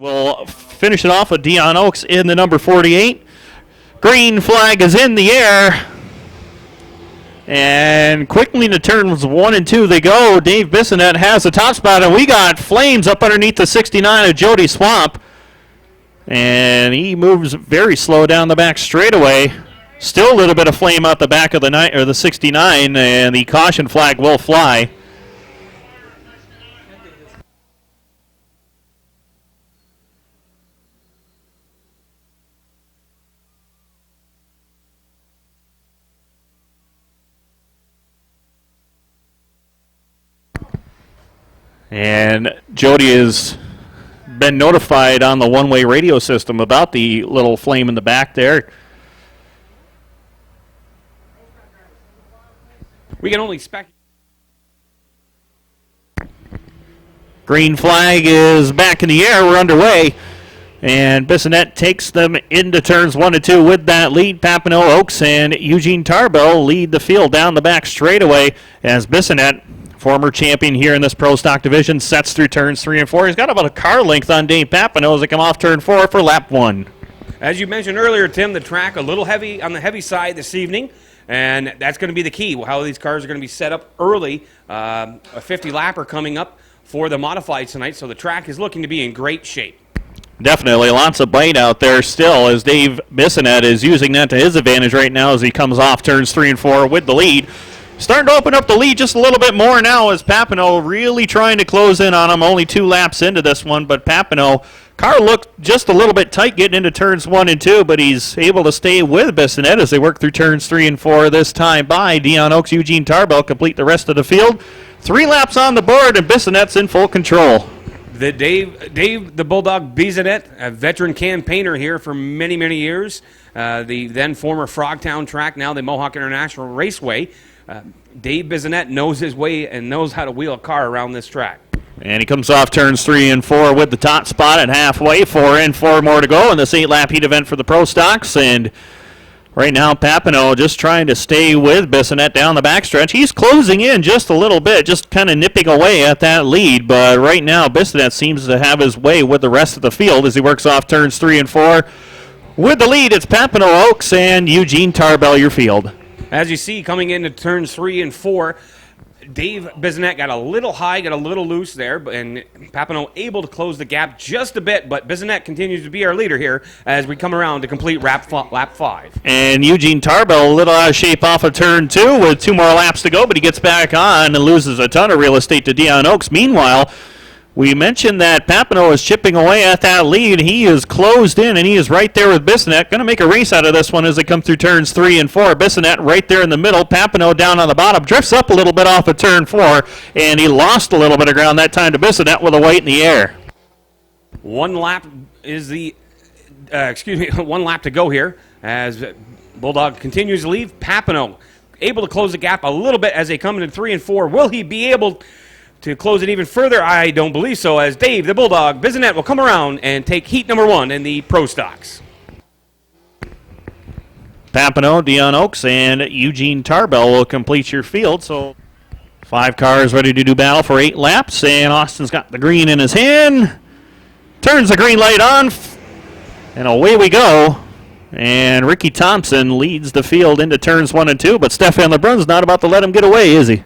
We'll finish it off with Dion Oaks in the number 48. Green flag is in the air. And quickly to turns 1 and 2 they go. Dave Bissonette has the top spot, and we got flames up underneath the 69 of Jody Swamp. And he moves very slow down the back straightaway. Still a little bit of flame out the back of the 69, and the caution flag will fly. And Jody has been notified on the one-way radio system about the little flame in the back there. We can only expect. Green flag is back in the air. We're underway. And Bissonette takes them into turns 1 and 2 with that lead. Papineau, Oaks, and Eugene Tarbell lead the field down the back straightaway as Bissonette, former champion here in this Pro Stock division, sets through turns 3 and 4. He's got about a car length on Dave Papineau as they come off turn 4 for lap 1. As you mentioned earlier, Tim, the track a little heavy on the heavy side this evening, and that's going to be the key, how these cars are going to be set up early. A 50-lapper coming up for the modifieds tonight, so the track is looking to be in great shape. Definitely. Lots of bite out there still as Dave Bissonette is using that to his advantage right now as he comes off turns 3 and 4 with the lead. Starting to open up the lead just a little bit more now as Papineau really trying to close in on him. Only 2 laps into this one, but Papineau, car looked just a little bit tight getting into turns 1 and 2, but he's able to stay with Bissonette as they work through turns 3 and 4 this time by Dion Oaks, Eugene Tarbell complete the rest of the field. 3 laps on the board, and Bissonette's in full control. The Dave the Bulldog Bissonette, a veteran campaigner here for many, many years. The then former Frogtown track, now the Mohawk International Raceway. Dave Bissonette knows his way and knows how to wheel a car around this track. And he comes off turns 3 and 4 with the top spot at halfway. 4 in, 4 more to go in this 8-lap heat event for the Pro Stocks. And right now, Papineau just trying to stay with Bissonette down the backstretch. He's closing in just a little bit, just kind of nipping away at that lead. But right now, Bissonette seems to have his way with the rest of the field as he works off turns 3 and 4. With the lead, it's Papineau, Oaks, and Eugene Tarbell, your field. As you see, coming into turns 3 and 4, Dave Bissonette got a little high, got a little loose there, and Papineau able to close the gap just a bit, but Bissonette continues to be our leader here as we come around to complete lap 5. And Eugene Tarbell a little out of shape off of turn 2 with 2 more laps to go, but he gets back on and loses a ton of real estate to Dion Oaks. Meanwhile, we mentioned that Papineau is chipping away at that lead. He is closed in, and he is right there with Bissonette. Going to make a race out of this one as they come through turns 3 and 4. Bissonette right there in the middle. Papineau down on the bottom. Drifts up a little bit off of turn 4, and he lost a little bit of ground that time to Bissonette with a white in the air. 1 lap is the, 1 lap to go here as Bulldog continues to leave. Papineau able to close the gap a little bit as they come into 3 and 4. Will he be able to close it even further? I don't believe so, as Dave, the Bulldog, Bissonette will come around and take heat number 1 in the Pro Stocks. Papineau, Dion Oaks, and Eugene Tarbell will complete your field. So 5 cars ready to do battle for 8 laps, and Austin's got the green in his hand. Turns the green light on, and away we go. And Ricky Thompson leads the field into turns 1 and 2, but Stefan LeBrun's not about to let him get away, is he?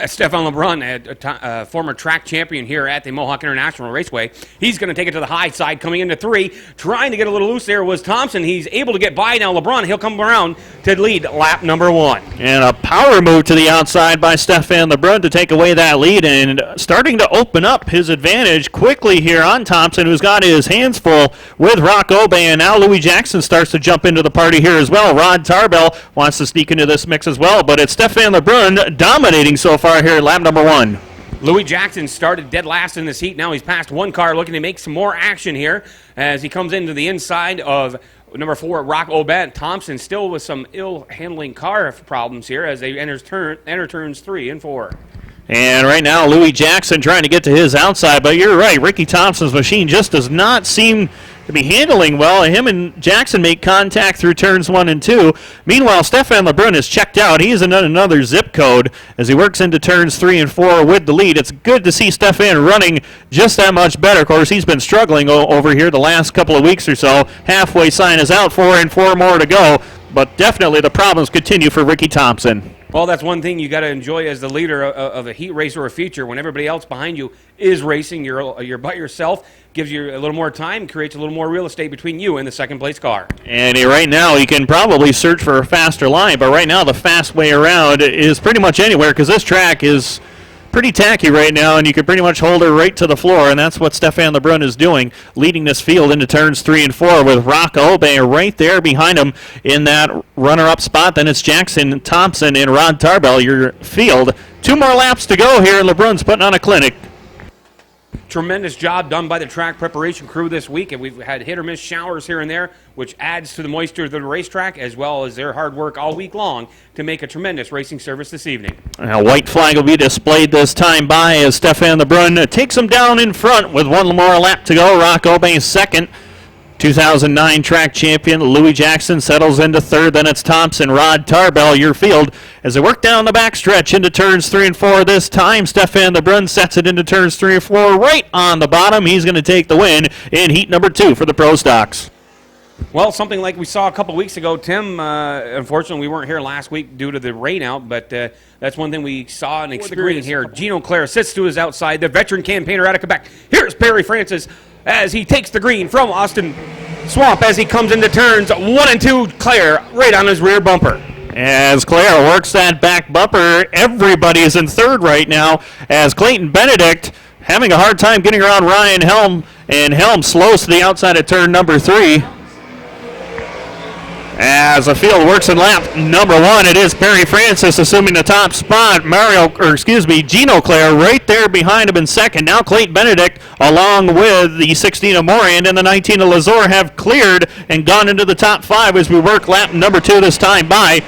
Stefan LeBrun, a former track champion here at the Mohawk International Raceway. He's going to take it to the high side coming into 3. Trying to get a little loose there was Thompson. He's able to get by now LeBrun. He'll come around to lead lap number 1. And a power move to the outside by Stefan LeBrun to take away that lead and starting to open up his advantage quickly here on Thompson, who's got his hands full with Rock Obey. And now Louis Jackson starts to jump into the party here as well. Rod Tarbell wants to sneak into this mix as well, but it's Stefan LeBrun dominating so far here at lap number 1. Louis Jackson started dead last in this heat. Now he's passed 1 car, looking to make some more action here as he comes into the inside of number 4, Rock Obed. Thompson still with some ill handling car problems here as they enter turns 3 and 4. And right now, Louis Jackson trying to get to his outside, but you're right, Ricky Thompson's machine just does not seem to be handling well. Him and Jackson make contact through turns 1 and 2. Meanwhile, Stefan Lebrun is checked out. He is in another zip code as he works into turns 3 and 4 with the lead. It's good to see Stefan running just that much better. Of course, he's been struggling over here the last couple of weeks or so. Halfway sign is out, 4 and 4 more to go, but definitely the problems continue for Ricky Thompson. Well, that's one thing you got to enjoy as the leader of a heat race or a feature. When everybody else behind you is racing, you're by yourself. Gives you a little more time, creates a little more real estate between you and the second place car. And right now, you can probably search for a faster line, but right now the fast way around is pretty much anywhere because this track is pretty tacky right now, and you can pretty much hold her right to the floor, and that's what Stefan Lebrun is doing, leading this field into turns 3 and 4 with Rock Obey right there behind him in that runner-up spot. Then it's Jackson, Thompson, and Rod Tarbell, your field. 2 more laps to go here, and Lebrun's putting on a clinic. Tremendous job done by the track preparation crew this week, and we've had hit or miss showers here and there, which adds to the moisture of the racetrack, as well as their hard work all week long to make a tremendous racing service this evening. A white flag will be displayed this time by as Stefan Lebrun takes him down in front with 1 more lap to go. Rock Obey second. 2009 track champion Louis Jackson settles into third. Then it's Thompson, Rod Tarbell, your field. As they work down the backstretch into turns 3 and 4 this time, Stefan Lebrun sets it into turns 3 and 4 right on the bottom. He's going to take the win in heat number 2 for the Pro Stocks. Well, something like we saw a couple weeks ago, Tim. Unfortunately, we weren't here last week due to the rain out, but that's one thing we saw and experienced here. Gino Clare sits to his outside, the veteran campaigner out of Quebec. Here's Perry Francis as he takes the green from Austin Swamp as he comes into turns 1 and 2. Clare right on his rear bumper. As Clare works that back bumper, everybody is in third right now as Clayton Benedict having a hard time getting around Ryan Helm, and Helm slows to the outside of turn number 3. As the field works in lap number 1, it is Perry Francis assuming the top spot. Gino Clare right there behind him in second. Now Clayton Benedict along with the 16 of Morand and the 19 of Lazor have cleared and gone into the top 5 as we work lap number 2 this time by.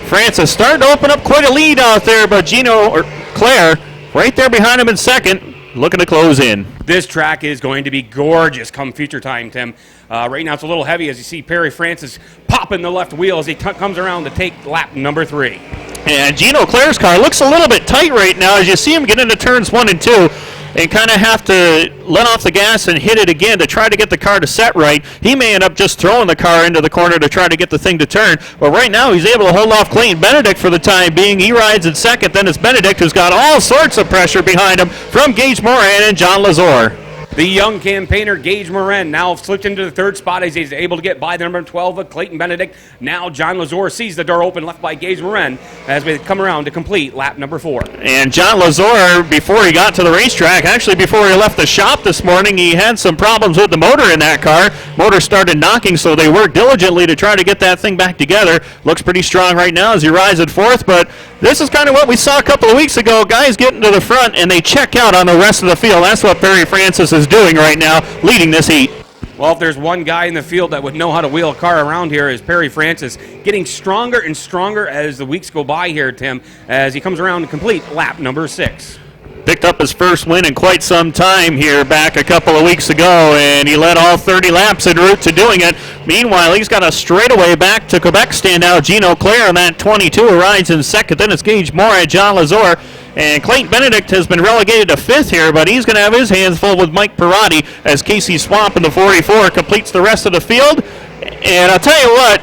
Francis starting to open up quite a lead out there, but Clare right there behind him in second, looking to close in. This track is going to be gorgeous come feature time, Tim. Right now it's a little heavy as you see Perry Francis popping the left wheel as he comes around to take lap number 3. And Gino Clare's car looks a little bit tight right now as you see him get into turns 1 and 2 and kind of have to let off the gas and hit it again to try to get the car to set right. He may end up just throwing the car into the corner to try to get the thing to turn, but right now he's able to hold off Clayton Benedict for the time being. He rides in second, then it's Benedict who's got all sorts of pressure behind him from Gage Moran and John Lazor. The young campaigner, Gage Moran, now slipped into the third spot as he's able to get by the number 12 of Clayton Benedict. Now John Lazor sees the door open left by Gage Moran as we come around to complete lap number 4. And John Lazor, before he got to the racetrack, actually before he left the shop this morning, he had some problems with the motor in that car. Motor started knocking, so they worked diligently to try to get that thing back together. Looks pretty strong right now as he rides at fourth, but this is kind of what we saw a couple of weeks ago. Guys getting to the front and they check out on the rest of the field. That's what Perry Francis is doing right now, leading this heat. Well, if there's one guy in the field that would know how to wheel a car around here is Perry Francis, getting stronger and stronger as the weeks go by here, Tim, as he comes around to complete lap number 6. Picked up his first win in quite some time here back a couple of weeks ago, and he led all 30 laps en route to doing it. Meanwhile, he's got a straightaway back to Quebec standout Gino Clare on that 22 who rides in second. Then it's Gage Moore, John Lazor, and Clayton Benedict has been relegated to 5th here, but he's going to have his hands full with Mike Perotti as Casey Swamp in the 44 completes the rest of the field. And I'll tell you what,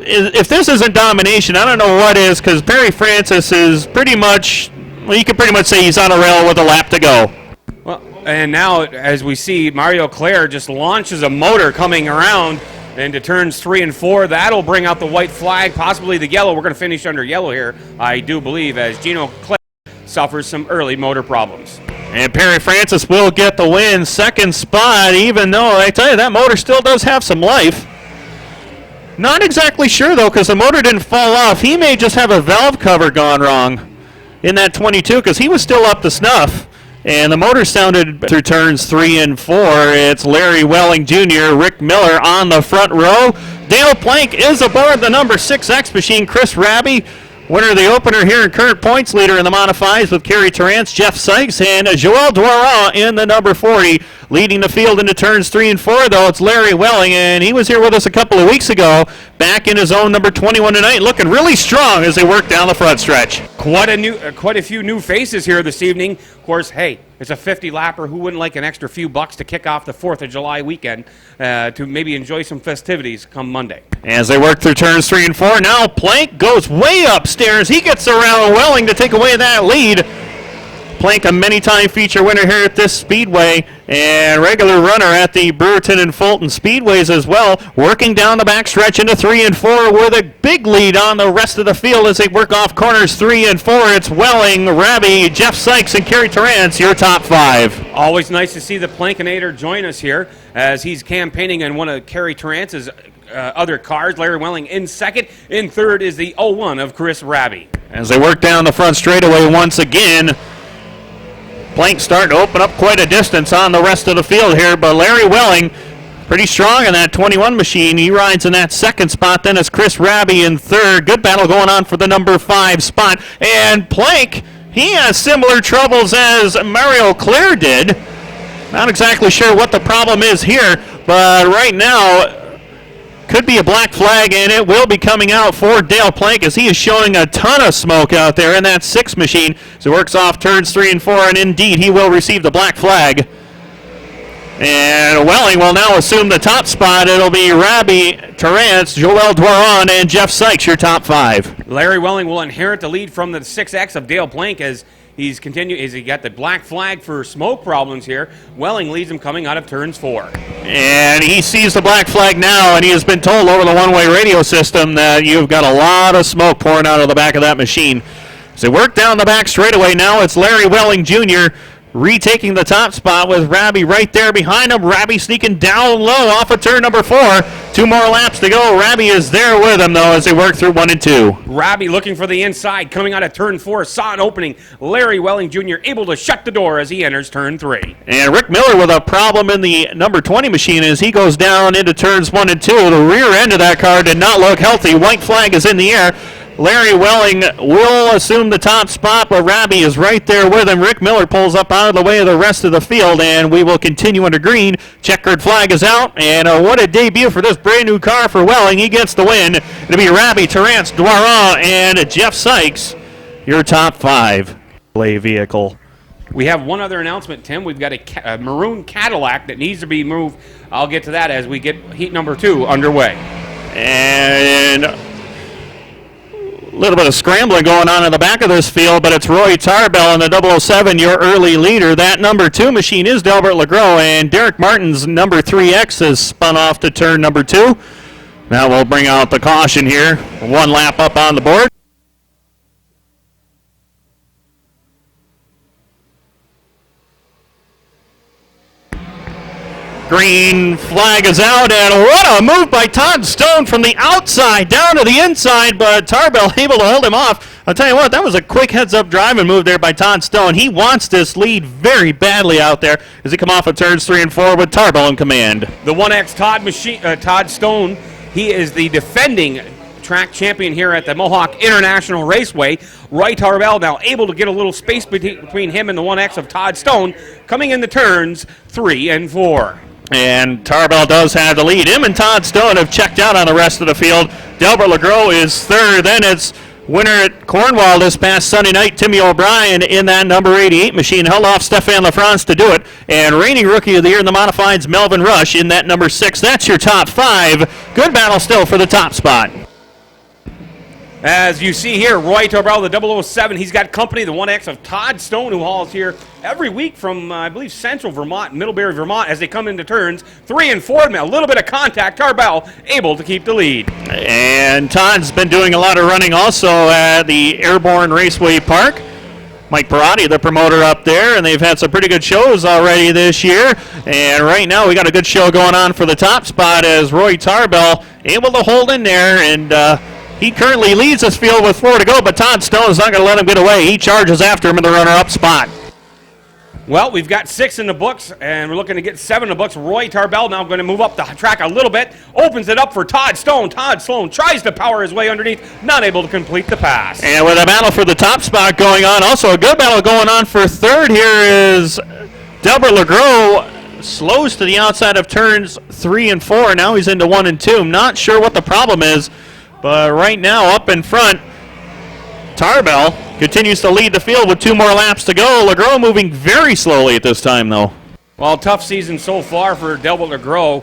if this isn't domination, I don't know what is, because Perry Francis is pretty much, well, you can pretty much say he's on a rail with a lap to go. Well, and now, as we see, Mario Clare just launches a motor coming around into turns 3 and 4. That'll bring out the white flag, possibly the yellow. We're going to finish under yellow here, I do believe, as Gino Clare suffers some early motor problems. And Perry Francis will get the win, second spot, even though, I tell you, that motor still does have some life. Not exactly sure, though, because the motor didn't fall off. He may just have a valve cover gone wrong in that 22, because he was still up to snuff. And the motor sounded through turns 3 and 4. It's Larry Welling Jr., Rick Miller on the front row. Dale Plank is aboard the number 6 X machine. Chris Raby Winner of the opener here and current points leader in the modifieds with Kerry Terrance, Jeff Sykes, and Joel Doiron in the number 40. Leading the field into turns 3 and 4, though, it's Larry Welling, and he was here with us a couple of weeks ago, back in his own number 21 tonight, looking really strong as they work down the front stretch. Quite a few new faces here this evening. Of course, hey, it's a 50-lapper. Who wouldn't like an extra few bucks to kick off the 4th of July weekend to maybe enjoy some festivities come Monday? As they work through turns 3 and 4, now Plank goes way upstairs. He gets around Welling to take away that lead. Plank, a many-time feature winner here at this speedway and regular runner at the Brewerton and Fulton Speedways as well, working down the backstretch into 3 and 4 with a big lead on the rest of the field as they work off corners 3 and 4. It's Welling, Rabi, Jeff Sykes, and Kerry Terrance, your top 5. Always nice to see the Plankinator join us here as he's campaigning in one of Kerry Terrance's other cars. Larry Welling in second. In third is the 01 of Chris Rabi. As they work down the front straightaway once again, Plank starting to open up quite a distance on the rest of the field here, but Larry Welling pretty strong in that 21 machine. He rides in that second spot. Then it's Chris Rabi in third. Good battle going on for the number 5 spot. And Plank, he has similar troubles as Mario Claire did. Not exactly sure what the problem is here, but right now could be a black flag, and it will be coming out for Dale Plank as he is showing a ton of smoke out there in that 6 machine. So works off turns 3 and 4, and indeed he will receive the black flag. And Welling will now assume the top spot. It'll be Rabi, Terrance, Joel Doiron, and Jeff Sykes, your top 5. Larry Welling will inherit the lead from the 6X of Dale Plank as he got the black flag for smoke problems here. Welling leads him coming out of turns 4. And he sees the black flag now, and he has been told over the one-way radio system that you've got a lot of smoke pouring out of the back of that machine. As they work down the back straightaway now, it's Larry Welling Jr. retaking the top spot with Rabi right there behind him. Rabi sneaking down low off of turn number 4. 2 more laps to go. Rabi is there with him, though, as they work through 1 and 2. Rabi looking for the inside, coming out of turn 4, saw an opening. Larry Welling Jr. able to shut the door as he enters turn 3. And Rick Miller with a problem in the number 20 machine as he goes down into turns 1 and 2. The rear end of that car did not look healthy. White flag is in the air. Larry Welling will assume the top spot, but Rabi is right there with him. Rick Miller pulls up out of the way of the rest of the field, and we will continue under green. Checkered flag is out, and what a debut for this brand new car for Welling. He gets the win. It'll be Rabi, Terrance, Doiron, and Jeff Sykes, your top 5 play vehicle. We have one other announcement, Tim. We've got a maroon Cadillac that needs to be moved. I'll get to that as we get heat number 2 underway. And a little bit of scrambling going on in the back of this field, but it's Roy Tarbell in the 007, your early leader. That number 2 machine is Delbert Legros, and Derek Martin's number 3X has spun off to turn number 2. Now we'll bring out the caution here. 1 lap up on the board. Green flag is out, and what a move by Todd Stone from the outside down to the inside, but Tarbell able to hold him off. I'll tell you what, that was a quick heads-up driving move there by Todd Stone. He wants this lead very badly out there as he come off of turns 3 and 4 with Tarbell in command. The 1X Todd Stone, he is the defending track champion here at the Mohawk International Raceway. Roy Tarbell now able to get a little space between him and the 1X of Todd Stone coming into turns 3 and 4. And Tarbell does have the lead. Him and Todd Stone have checked out on the rest of the field. Delbert Legros is third. Then it's winner at Cornwall this past Sunday night, Timmy O'Brien in that number 88 machine. Held off Stefan LaFrance to do it. And reigning rookie of the year in the modifieds, Melvin Rush in that number 6. That's your top 5. Good battle still for the top spot. As you see here, Roy Tarbell, the 007, he's got company, the 1X of Todd Stone, who hauls here every week from, I believe, Central Vermont, Middlebury, Vermont, as they come into turns 3 and 4. A little bit of contact. Tarbell able to keep the lead. And Todd's been doing a lot of running also at the Airborne Raceway Park. Mike Perotti, the promoter up there, and they've had some pretty good shows already this year. And right now we got a good show going on for the top spot as Roy Tarbell able to hold in there, and he currently leads this field with 4 to go, but Todd Stone is not going to let him get away. He charges after him in the runner-up spot. Well, we've got 6 in the books, and we're looking to get 7 in the books. Roy Tarbell now going to move up the track a little bit, opens it up for Todd Stone. Todd Stone tries to power his way underneath, not able to complete the pass. And with a battle for the top spot going on, also a good battle going on for third here is Delbert LeGros. Slows to the outside of turns 3 and 4. Now he's into 1 and 2. Not sure what the problem is, but right now up in front, Tarbell continues to lead the field with 2 more laps to go. LeGros moving very slowly at this time, though. Well, tough season so far for Delbert LeGros.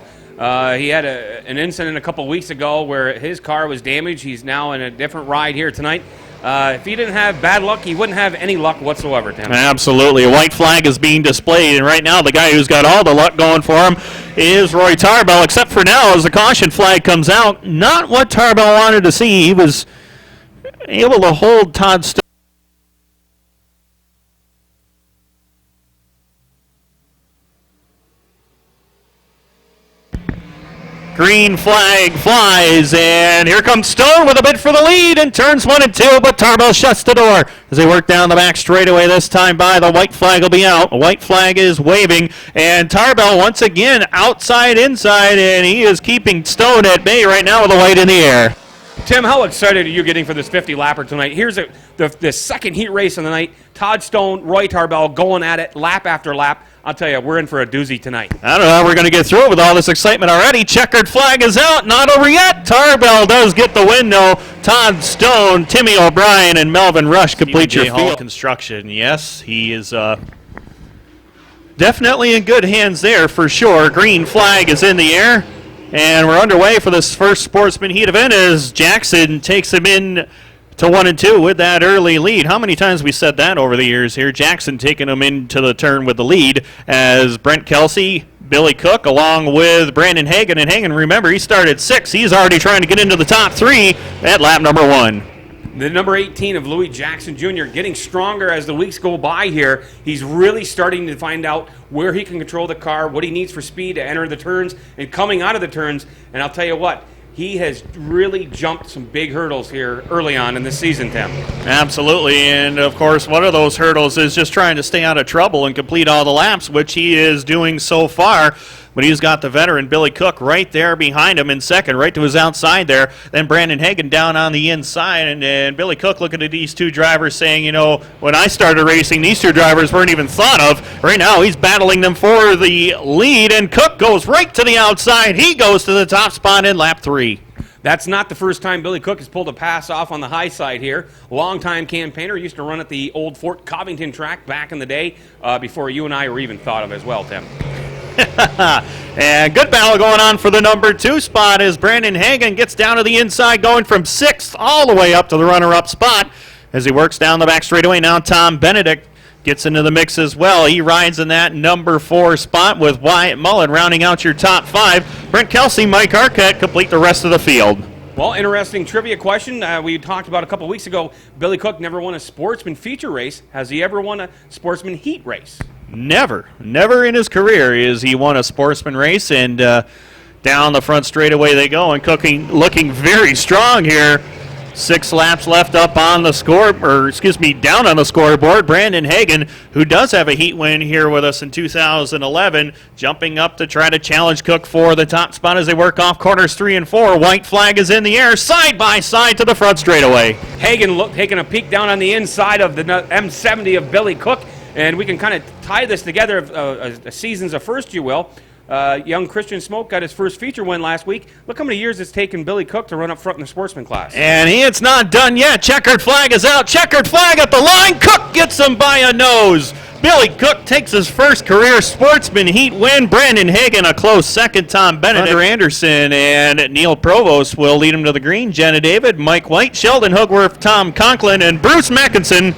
He had an incident a couple weeks ago where his car was damaged. He's now in a different ride here tonight. If he didn't have bad luck, he wouldn't have any luck whatsoever, Tim. Absolutely. A white flag is being displayed, and right now the guy who's got all the luck going for him is Roy Tarbell, except for now as the caution flag comes out. Not what Tarbell wanted to see. He was able to hold Todd Stone. Green flag flies, and here comes Stone with a bid for the lead in turns 1 and 2, but Tarbell shuts the door as they work down the back straightaway. This time by the white flag will be out. The white flag is waving, and Tarbell once again outside inside, and he is keeping Stone at bay right now with the white in the air. Tim, how excited are you getting for this 50-lapper tonight? Here's the second heat race of the night. Todd Stone, Roy Tarbell going at it lap after lap. I'll tell you, we're in for a doozy tonight. I don't know how we're going to get through it with all this excitement already. Checkered flag is out. Not over yet. Tarbell does get the win, though. Todd Stone, Timmy O'Brien, and Melvin Rush complete your field. Construction. Yes, he is definitely in good hands there for sure. Green flag is in the air. And we're underway for this first Sportsman Heat event as Jackson takes him in to 1 and 2 with that early lead. How many times we said that over the years here? Jackson taking him into the turn with the lead as Brent Kelsey, Billy Cook, along with Brandon Hagan. And Hagan, remember, he started 6. He's already trying to get into the top 3 at lap number 1. The number 18 of Louis Jackson Jr. getting stronger as the weeks go by here. He's really starting to find out where he can control the car, what he needs for speed to enter the turns and coming out of the turns. And I'll tell you what, he has really jumped some big hurdles here early on in the season, Tim. Absolutely, and of course one of those hurdles is just trying to stay out of trouble and complete all the laps, which he is doing so far. But he's got the veteran Billy Cook right there behind him in second, right to his outside there. Then Brandon Hagan down on the inside, and Billy Cook looking at these 2 drivers saying, you know, when I started racing, these 2 drivers weren't even thought of. Right now he's battling them for the lead, and Cook goes right to the outside. He goes to the top spot in lap 3. That's not the first time Billy Cook has pulled a pass off on the high side here. Longtime campaigner, used to run at the old Fort Covington track back in the day before you and I were even thought of as well, Tim. And good battle going on for the number 2 spot as Brandon Hagan gets down to the inside, going from 6th all the way up to the runner-up spot as he works down the back straightaway. Now Tom Benedict gets into the mix as well. He rides in that number 4 spot with Wyatt Mullen rounding out your top 5. Brent Kelsey, Mike Arquette complete the rest of the field. Well, interesting trivia question. We talked about a couple weeks ago, Billy Cook never won a sportsman feature race. Has he ever won a sportsman heat race? Never in his career has he won a sportsman race, and down the front straightaway they go, and Cooking looking very strong here. 6 laps left up on the down on the scoreboard. Brandon Hagan, who does have a heat win here with us in 2011, jumping up to try to challenge Cook for the top spot as they work off corners 3 and 4. White flag is in the air, side by side to the front straightaway. Hagan taking a peek down on the inside of the M70 of Billy Cook, and we can kind of tie this together, a season's a first, you will. Young Christian Smoke got his first feature win last week. Look how many years it's taken Billy Cook to run up front in the sportsman class. And it's not done yet. Checkered flag is out. Checkered flag at the line. Cook gets him by a nose. Billy Cook takes his first career sportsman heat win. Brandon Hagan a close second. Tom Bennett, Hunter Anderson, and Neil Provost will lead him to the green. Jenna David, Mike White, Sheldon Hugworth, Tom Conklin, and Bruce Mackinson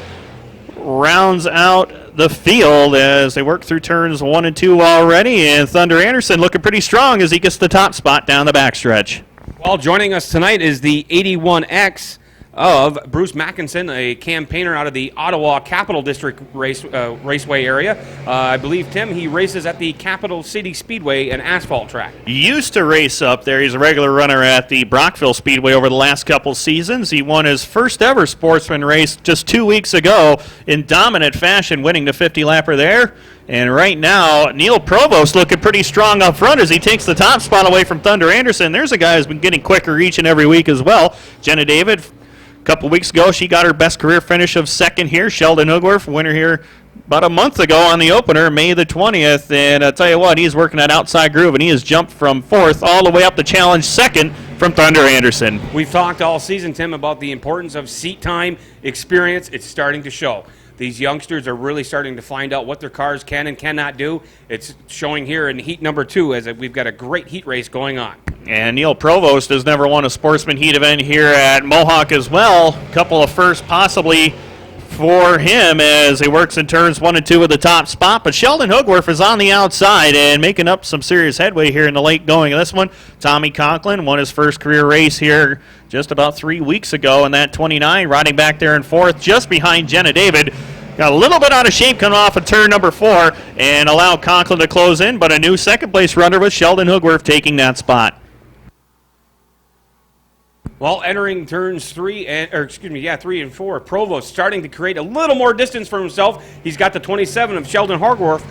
rounds out the field as they work through turns 1 and 2 already, and Thunder Anderson looking pretty strong as he gets the top spot down the backstretch. Well, joining us tonight is the 81X of Bruce Mackinson, a campaigner out of the Ottawa Capital District Raceway area. I believe, Tim, he races at the Capital City Speedway, an asphalt track. He used to race up there. He's a regular runner at the Brockville Speedway over the last couple seasons. He won his first ever sportsman race just 2 weeks ago in dominant fashion, winning the 50-lapper there. And right now, Neil Provost looking pretty strong up front as he takes the top spot away from Thunder Anderson. There's a guy who's been getting quicker each and every week as well. Jenna David, a couple weeks ago, she got her best career finish of second here. Sheldon Hugworth, winner here about a month ago on the opener, May the 20th. And I'll tell you what, he's working that outside groove, and he has jumped from fourth all the way up to challenge second from Thunder Anderson. We've talked all season, Tim, about the importance of seat time, experience. It's starting to show. These youngsters are really starting to find out what their cars can and cannot do. It's showing here in heat number 2 as we've got a great heat race going on. And Neil Provost has never won a sportsman heat event here at Mohawk as well. A couple of firsts possibly for him as he works in turns 1 and 2 with the top spot. But Sheldon Hugworth is on the outside and making up some serious headway here in the late going of this one. Tommy Conklin won his first career race here just about 3 weeks ago in that 29, riding back there in fourth just behind Jenna David. Got a little bit out of shape coming off of turn number 4 and allowed Conklin to close in, but a new second place runner with Sheldon Hugworth taking that spot. Well, entering turns 3 and 4, Provost starting to create a little more distance for himself. He's got the 27 of Sheldon Hugworth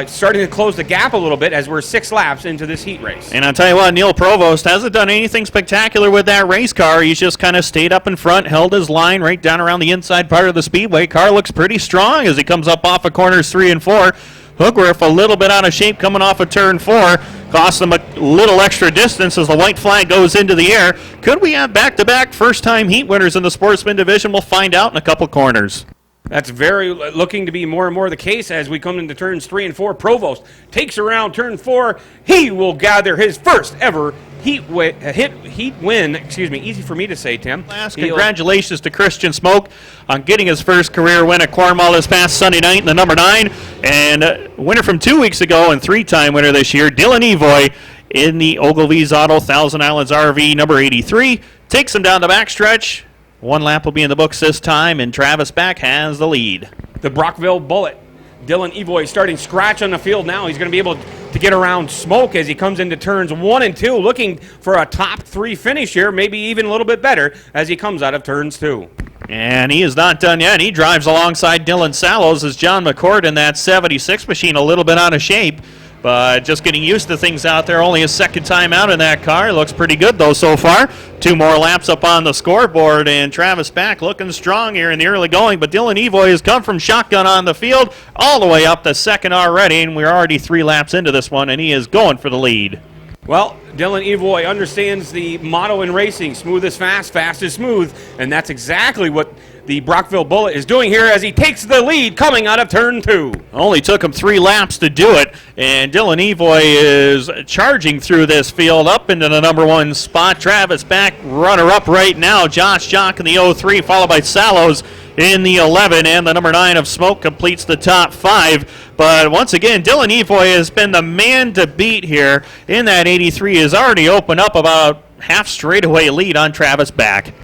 starting to close the gap a little bit as we're 6 laps into this heat race. And I'll tell you what, Neil Provost hasn't done anything spectacular with that race car. He's just kind of stayed up in front, held his line right down around the inside part of the speedway. Car looks pretty strong as he comes up off of corners 3 and 4. Hugworth a little bit out of shape coming off of turn 4. Cost them a little extra distance as the white flag goes into the air. Could we have back-to-back first-time heat winners in the sportsman division? We'll find out in a couple corners. That's very looking to be more and more the case as we come into turns 3 and 4. Provost takes around turn 4. He will gather his first ever heat win. Easy for me to say, Tim. Congratulations to Christian Smoke on getting his first career win at Cornwall this past Sunday night in the number 9. And winner from 2 weeks ago and 3-time winner this year, Dylan Evoy in the Ogilvy's Auto Thousand Islands RV number 83. Takes him down the backstretch. 1 lap will be in the books this time, and Travis Back has the lead. The Brockville Bullet. Dylan Evoy starting scratch on the field now. He's going to be able to get around Smoke as he comes into turns 1 and 2, looking for a top 3 finish here, maybe even a little bit better as he comes out of turns 2. And he is not done yet. He drives alongside Dylan Sallows as John McCord in that 76 machine, a little bit out of shape. But just getting used to things out there. Only his second time out in that car. Looks pretty good, though, so far. 2 more laps up on the scoreboard, and Travis Back looking strong here in the early going. But Dylan Evoy has come from shotgun on the field all the way up to second already, and we're already 3 laps into this one, and he is going for the lead. Well, Dylan Evoy understands the motto in racing, smooth is fast, fast is smooth, and that's exactly what the Brockville Bullet is doing here as he takes the lead coming out of turn 2. Only took him 3 laps to do it, and Dylan Evoy is charging through this field up into the number 1 spot. Travis Back, runner-up right now. Josh Jock in the 03, followed by Sallows in the 11, and the number 9 of Smoke completes the top 5. But once again, Dylan Evoy has been the man to beat here in that 83. Has already opened up about half straightaway lead on Travis Back.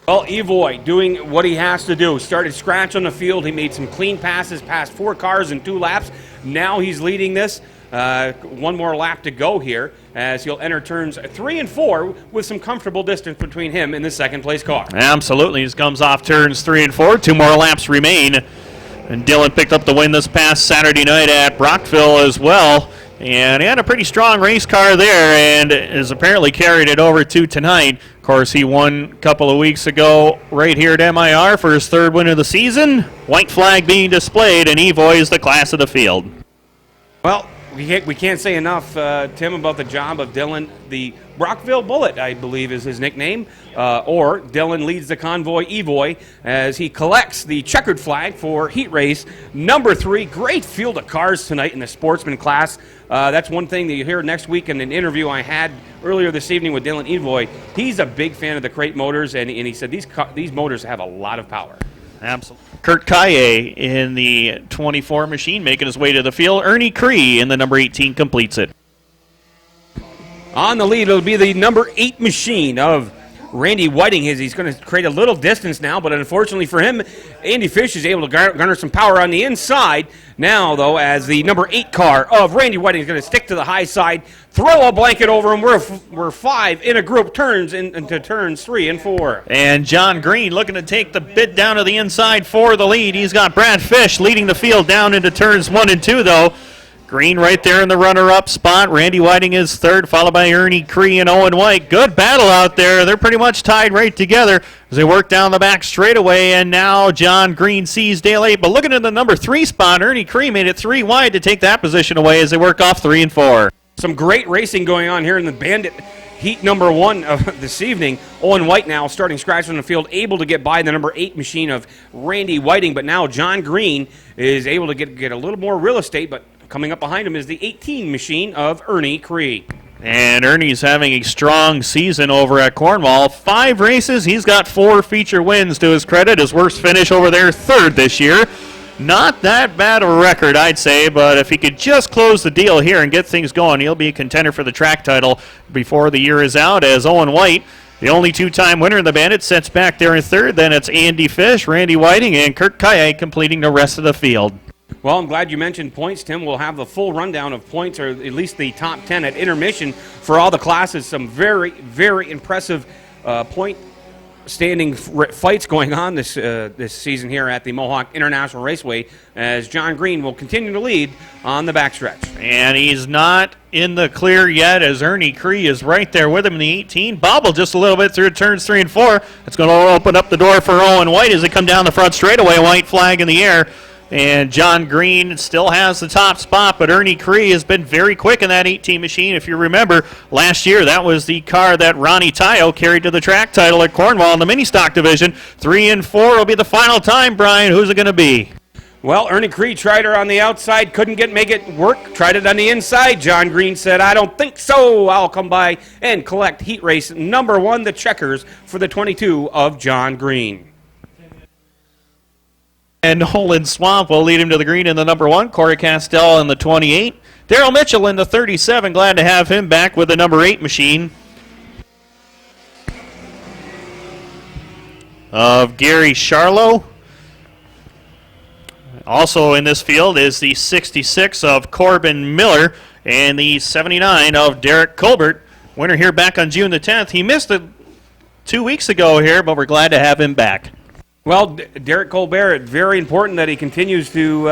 Well, Evoy doing what he has to do. Started scratch on the field. He made some clean passes past 4 cars in 2 laps. Now he's leading this. 1 more lap to go here as he'll enter turns 3 and 4 with some comfortable distance between him and the second place car. Absolutely. He comes off turns 3 and 4. 2 more laps remain. And Dylan picked up the win this past Saturday night at Brockville as well. And he had a pretty strong race car there and has apparently carried it over to tonight. Of course, he won a couple of weeks ago right here at MIR for his 3rd win of the season. White flag being displayed, and Evoy is the class of the field. Well, we can't say enough, Tim, about the job of Dylan. The Brockville Bullet, I believe, is his nickname. Or Dylan leads the convoy Evoy as he collects the checkered flag for heat race number 3. Great field of cars tonight in the sportsman class. That's one thing that you hear next week in an interview I had earlier this evening with Dylan Evoy. He's a big fan of the crate motors, and he said these motors have a lot of power. Absolutely. Kurt Kaye in the 24 machine making his way to the field. Ernie Cree in the number 18 completes it. On the lead, it'll be the number 8 machine of Randy Whiting. He's going to create a little distance now, but unfortunately for him, Andy Fish is able to garner some power on the inside. Now, though, as the number 8 car of Randy Whiting is going to stick to the high side, throw a blanket over him. We're 5 in a group, turns into turns 3 and 4. And John Green looking to take the bit down to the inside for the lead. He's got Brad Fish leading the field down into turns 1 and 2, though. Green right there in the runner-up spot. Randy Whiting is third, followed by Ernie Cree and Owen White. Good battle out there. They're pretty much tied right together as they work down the back straightaway. And now John Green sees Dale 8. But looking at the number 3 spot, Ernie Cree made it 3 wide to take that position away as they work off 3 and 4. Some great racing going on here in the Bandit Heat number 1 of this evening. Owen White now starting scratch from the field, able to get by the number 8 machine of Randy Whiting. But now John Green is able to get a little more real estate, but coming up behind him is the 18 machine of Ernie Cree. And Ernie's having a strong season over at Cornwall. 5 races. He's got 4 feature wins to his credit. His worst finish over there, 3rd this year. Not that bad of a record, I'd say, but if he could just close the deal here and get things going, he'll be a contender for the track title before the year is out, as Owen White, the only 2-time winner in the Bandits, sets back there in 3rd. Then it's Andy Fish, Randy Whiting, and Kurt Kaye completing the rest of the field. Well, I'm glad you mentioned points, Tim. We'll have the full rundown of points, or at least the top 10 at intermission for all the classes. Some very, very impressive point standing fights going on this season here at the Mohawk International Raceway, as John Green will continue to lead on the backstretch. And he's not in the clear yet, as Ernie Cree is right there with him in the 18. Bobble just a little bit through turns 3 and 4. It's going to open up the door for Owen White as they come down the front straightaway. White flag in the air. And John Green still has the top spot, but Ernie Cree has been very quick in that 18 machine. If you remember, last year that was the car that Ronnie Tayo carried to the track title at Cornwall in the mini stock division. 3 and 4 will be the final time, Brian. Who's it going to be? Well, Ernie Cree tried her on the outside, couldn't make it work, tried it on the inside. John Green said, I don't think so. I'll come by and collect heat race number 1, the checkers, for the 22 of John Green. And Nolan Swamp will lead him to the green in the number 1. Corey Castell in the 28. Daryl Mitchell in the 37. Glad to have him back with the number 8 machine of Gary Charlo. Also in this field is the 66 of Corbin Miller and the 79 of Derek Colbert. Winner here back on June the 10th. He missed it 2 weeks ago here, but we're glad to have him back. Well, Derek Colbert, very important that he continues to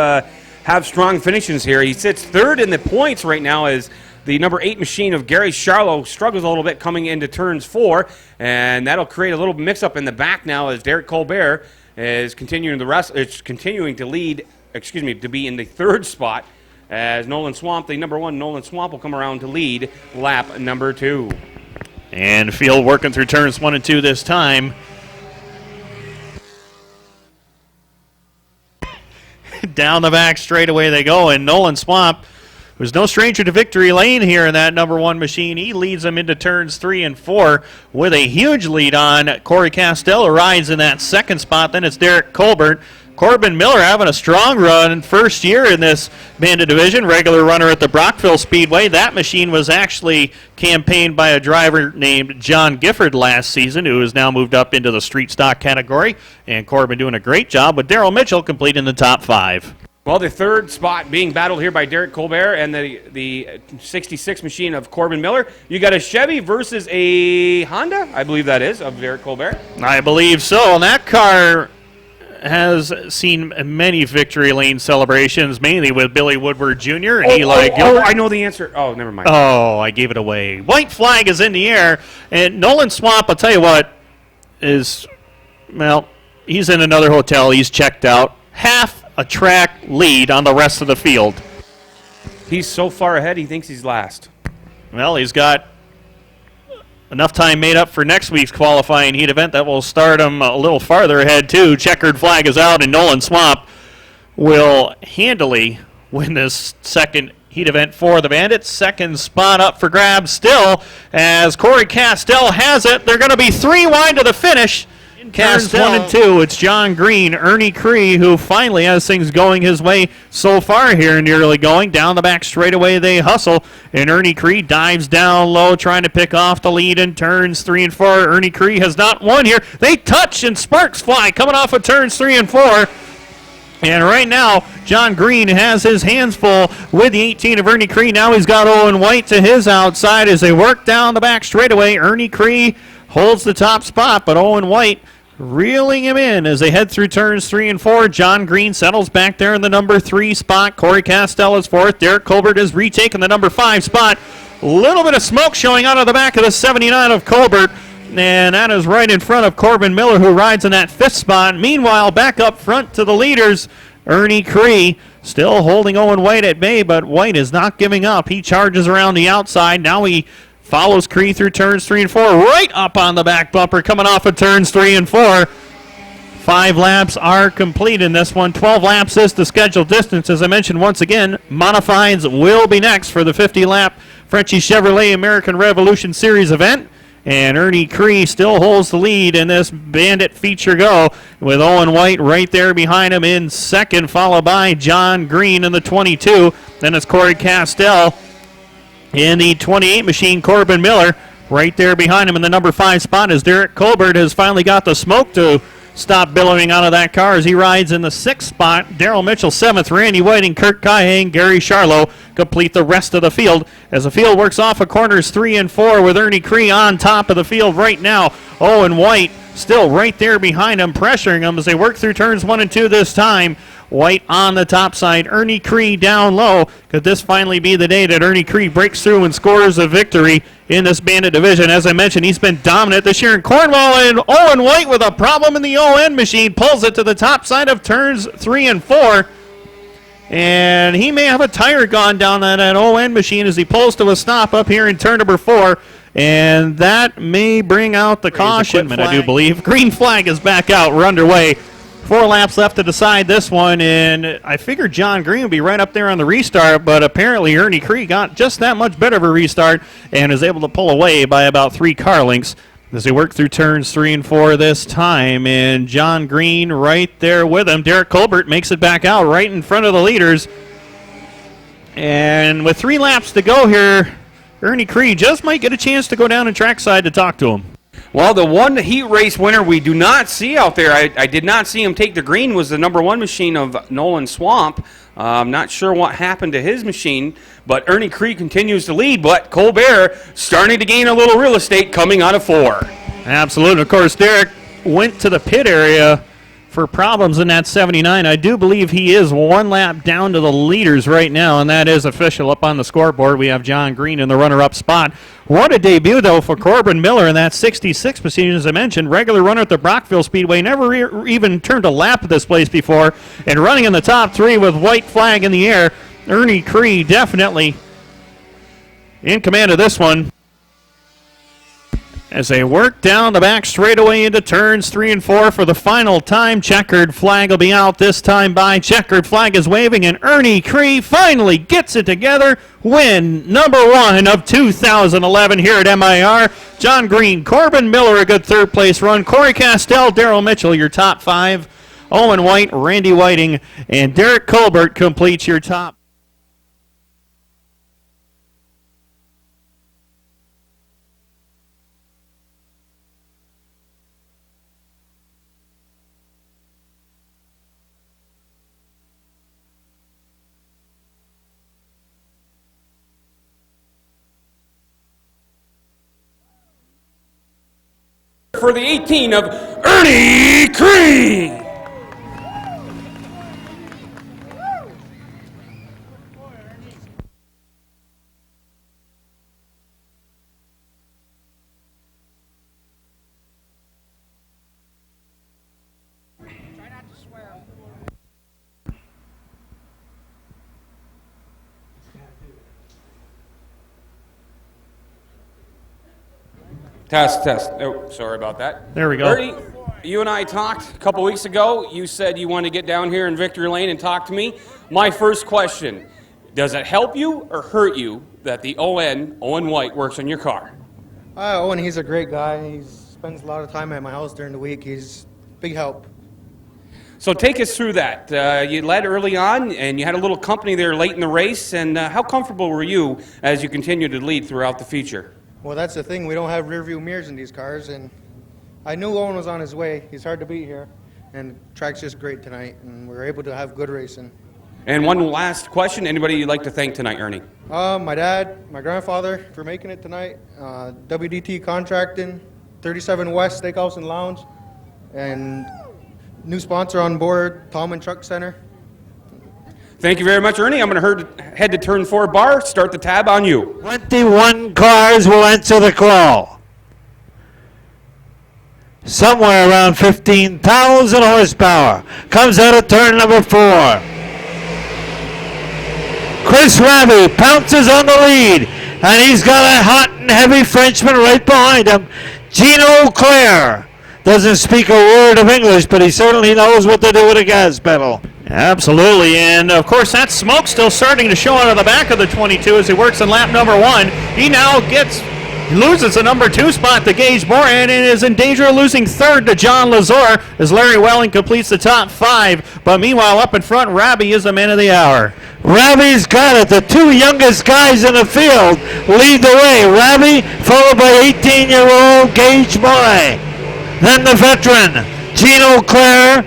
have strong finishes here. He sits 3rd in the points right now as the number 8 machine of Gary Charlo struggles a little bit coming into turns 4, and that'll create a little mix-up in the back now as Derek Colbert is continuing to lead, to be in the 3rd spot, as Nolan Swamp, the number 1 Nolan Swamp, will come around to lead lap number 2. And field working through turns 1 and 2 this time. Down the back straightaway they go, and Nolan Swamp, who's no stranger to victory lane here in that number 1 machine, he leads them into turns 3 and 4 with a huge lead on Corey Castell, who rides in that 2nd spot. Then it's Derek Colbert. Corbin Miller having a strong run, first year in this Bandit division, regular runner at the Brockville Speedway. That machine was actually campaigned by a driver named John Gifford last season, who has now moved up into the street stock category. And Corbin doing a great job, with Daryl Mitchell completing the top 5. Well, the 3rd spot being battled here by Derek Colbert and the 66 machine of Corbin Miller. You got a Chevy versus a Honda, I believe that is, of Derek Colbert. I believe so, and that car has seen many victory lane celebrations, mainly with Billy Woodward Jr. and Eli Gilbert. I know the answer. Oh, never mind. Oh, I gave it away. White flag is in the air, and Nolan Swamp, I'll tell you what, he's in another hotel. He's checked out. Half a track lead on the rest of the field. He's so far ahead, he thinks he's last. Well, he's got enough time made up for next week's qualifying heat event that will start him a little farther ahead, too. Checkered flag is out, and Nolan Swamp will handily win this 2nd heat event for the Bandits. 2nd spot up for grabs still, as Corey Castell has it. They're going to be 3 wide to the finish Turns 1 and 2, it's John Green, Ernie Cree, who finally has things going his way so far here in the early going. Down the back straightaway they hustle, and Ernie Cree dives down low, trying to pick off the lead in turns 3 and 4. Ernie Cree has not won here. They touch, and sparks fly coming off of turns 3 and 4. And right now, John Green has his hands full with the 18 of Ernie Cree. Now he's got Owen White to his outside as they work down the back straightaway. Ernie Cree holds the top spot, but Owen White reeling him in as they head through turns 3 and 4. John Green settles back there in the number 3 spot. Corey Castell is fourth. Derek Colbert has retaken the number 5 spot. A little bit of smoke showing out of the back of the 79 of Colbert, and that is right in front of Corbin Miller, who rides in that 5th spot. Meanwhile, back up front to the leaders, Ernie Cree still holding Owen White at bay, but White is not giving up. He charges around the outside. Now he follows Cree through turns 3 and 4, right up on the back bumper, coming off of turns 3 and 4. 5 laps are complete in this one. 12 laps is the scheduled distance. As I mentioned once again, modifieds will be next for the 50-lap Frenchie Chevrolet American Revolution Series event. And Ernie Cree still holds the lead in this Bandit feature go, with Owen White right there behind him in second, followed by John Green in the 22. Then it's Corey Castell in the 28 machine. Corbin Miller right there behind him in the number 5 spot as Derek Colbert has finally got the smoke to stop billowing out of that car as he rides in the 6th spot. Daryl Mitchell 7th. Randy Whiting, Kurt Kaihang, Gary Charlo complete the rest of the field as the field works off of corners 3 and 4 with Ernie Cree on top of the field right now. Owen White still right there behind him, pressuring him as they work through turns 1 and 2 this time. White on the top side, Ernie Cree down low. Could this finally be the day that Ernie Cree breaks through and scores a victory in this Bandit division? As I mentioned, he's been dominant this year in Cornwall, and Owen White with a problem in the ON machine pulls it to the top side of turns 3 and 4. And he may have a tire gone down on that ON machine as he pulls to a stop up here in turn number 4. And that may bring out the caution, I do believe. Green flag is back out. We're underway. 4 laps left to decide this one, and I figured John Green would be right up there on the restart, but apparently Ernie Cree got just that much better of a restart and is able to pull away by about 3 car lengths as they work through turns 3 and 4 this time. And John Green right there with him. Derek Colbert makes it back out right in front of the leaders. And with 3 laps to go here, Ernie Cree just might get a chance to go down and trackside to talk to him. Well, the one heat race winner we do not see out there, I did not see him take the green, was the number 1 machine of Nolan Swamp. I'm not sure what happened to his machine, but Ernie Cree continues to lead, but Colbert starting to gain a little real estate coming out of 4. Absolutely. Of course, Derek went to the pit area for problems in that 79. I do believe he is 1 lap down to the leaders right now, and that is official. Up on the scoreboard, we have John Green in the runner-up spot. What a debut, though, for Corbin Miller in that 66 machine, as I mentioned. Regular runner at the Brockville Speedway, never even turned a lap at this place before, and running in the top 3 with white flag in the air. Ernie Cree definitely in command of this one as they work down the back straightaway into turns 3 and 4 for the final time. Checkered flag will be out this time by. Checkered flag is waving, and Ernie Cree finally gets it together. Win number 1 of 2011 here at MIR. John Green, Corbin Miller, a good 3rd place run. Corey Castell, Daryl Mitchell, your top 5. Owen White, Randy Whiting, and Derek Colbert completes your top. For the 18 of Ernie Cree. Test. Oh, sorry about that. There we go. Ernie, you and I talked a couple weeks ago. You said you wanted to get down here in Victory Lane and talk to me. My first question, does it help you or hurt you that the Owen White, works on your car? Owen, he's a great guy. He's spends a lot of time at my house during the week. He's a big help. So take us through that. You led early on, and you had a little company there late in the race. And how comfortable were you as you continued to lead throughout the feature? Well, that's the thing. We don't have rear view mirrors in these cars, and I knew Owen was on his way. He's hard to beat here, and the track's just great tonight, and we were able to have good racing. And one last question. Anybody you'd like to thank tonight, Ernie? My dad, my grandfather for making it tonight, WDT Contracting, 37 West Steakhouse and Lounge, and new sponsor on board, Tom and Truck Center. Thank you very much, Ernie. I'm going to head to turn 4 bar. Start the tab on you. 21 cars will answer the call. Somewhere around 15,000 horsepower. Comes out of turn number 4. Chris Ravi pounces on the lead, and he's got a hot and heavy Frenchman right behind him, Gino Claire. Doesn't speak a word of English, but he certainly knows what to do with a gas pedal. Absolutely, and of course that smoke still starting to show out of the back of the 22 as he works in lap number 1. He now loses the number 2 spot to Gage Moran and is in danger of losing 3rd to John Lazor as Larry Welling completes the top 5. But meanwhile, up in front, Rabi is the man of the hour. Ravi's got it. The 2 youngest guys in the field lead the way. Ravi followed by 18-year-old Gage Moran. Then the veteran, Gino Claire,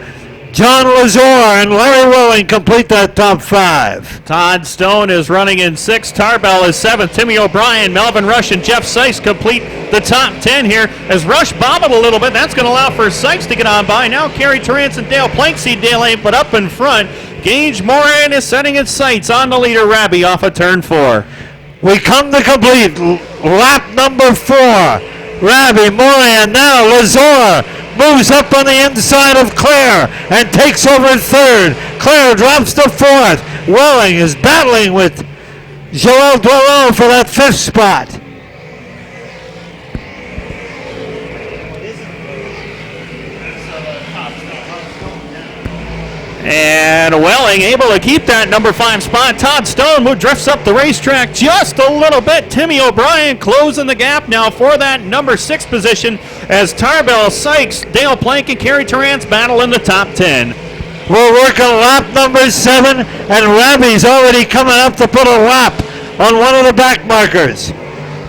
John Lazor, and Larry Welling complete that top 5. Todd Stone is running in 6th. Tarbell is 7th. Timmy O'Brien, Melvin Rush, and Jeff Sykes complete the top 10 here. As Rush bobbled a little bit, that's going to allow for Sykes to get on by. Now Kerry Torrance and Dale Plank see Dale ain't but up in front. Gage Moran is setting its sights on the leader, Rabi, off of turn 4. We come to complete lap number 4. Rabi, Moran, now Lazor moves up on the inside of Claire and takes over 3rd. Claire drops to 4th. Welling is battling with Joel Doiron for that 5th spot. And Welling able to keep that number 5 spot. Todd Stone, who drifts up the racetrack just a little bit. Timmy O'Brien closing the gap now for that number 6 position as Tarbell, Sykes, Dale Plank, and Kerry Torrance battle in the top 10. We're working lap number 7, and Rabi's already coming up to put a lap on one of the back markers.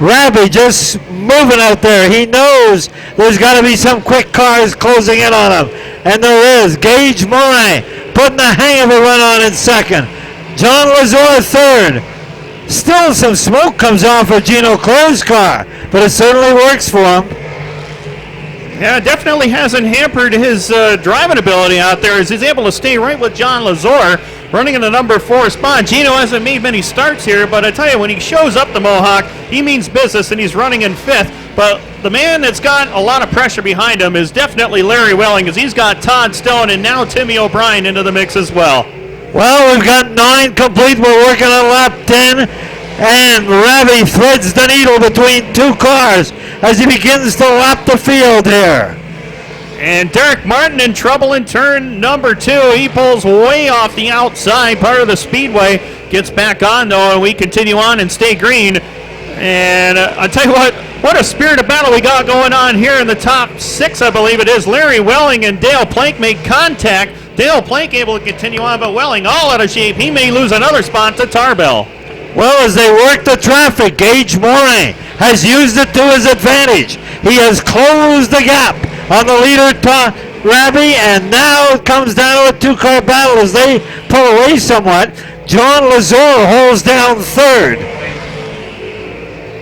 Rabi just moving out there. He knows there's got to be some quick cars closing in on him. And there is. Gage Moran putting the hang of a run on in 2nd. John Lazor 3rd. Still some smoke comes off of Gino Claire's car, but it certainly works for him. Yeah, definitely hasn't hampered his driving ability out there as he's able to stay right with John Lazor running in the number 4 spot. Gino hasn't made many starts here, but I tell you, when he shows up the Mohawk, he means business, and he's running in 5th. But the man that's got a lot of pressure behind him is definitely Larry Welling, as he's got Todd Stone and now Timmy O'Brien into the mix as well. Well, we've got 9 complete. We're working on lap 10. And Ravi threads the needle between 2 cars as he begins to lap the field here. And Derek Martin in trouble in turn number 2. He pulls way off the outside part of the speedway. Gets back on, though, and we continue on and stay green. And I'll tell you what a spirit of battle we got going on here in the top 6, I believe it is. Larry Welling and Dale Plank make contact. Dale Plank able to continue on, but Welling all out of shape. He may lose another spot to Tarbell. Well, as they work the traffic, Gage Moran has used it to his advantage. He has closed the gap on the leader, Rabi, and now it comes down to a 2-car battle as they pull away somewhat. John Lazor holds down 3rd.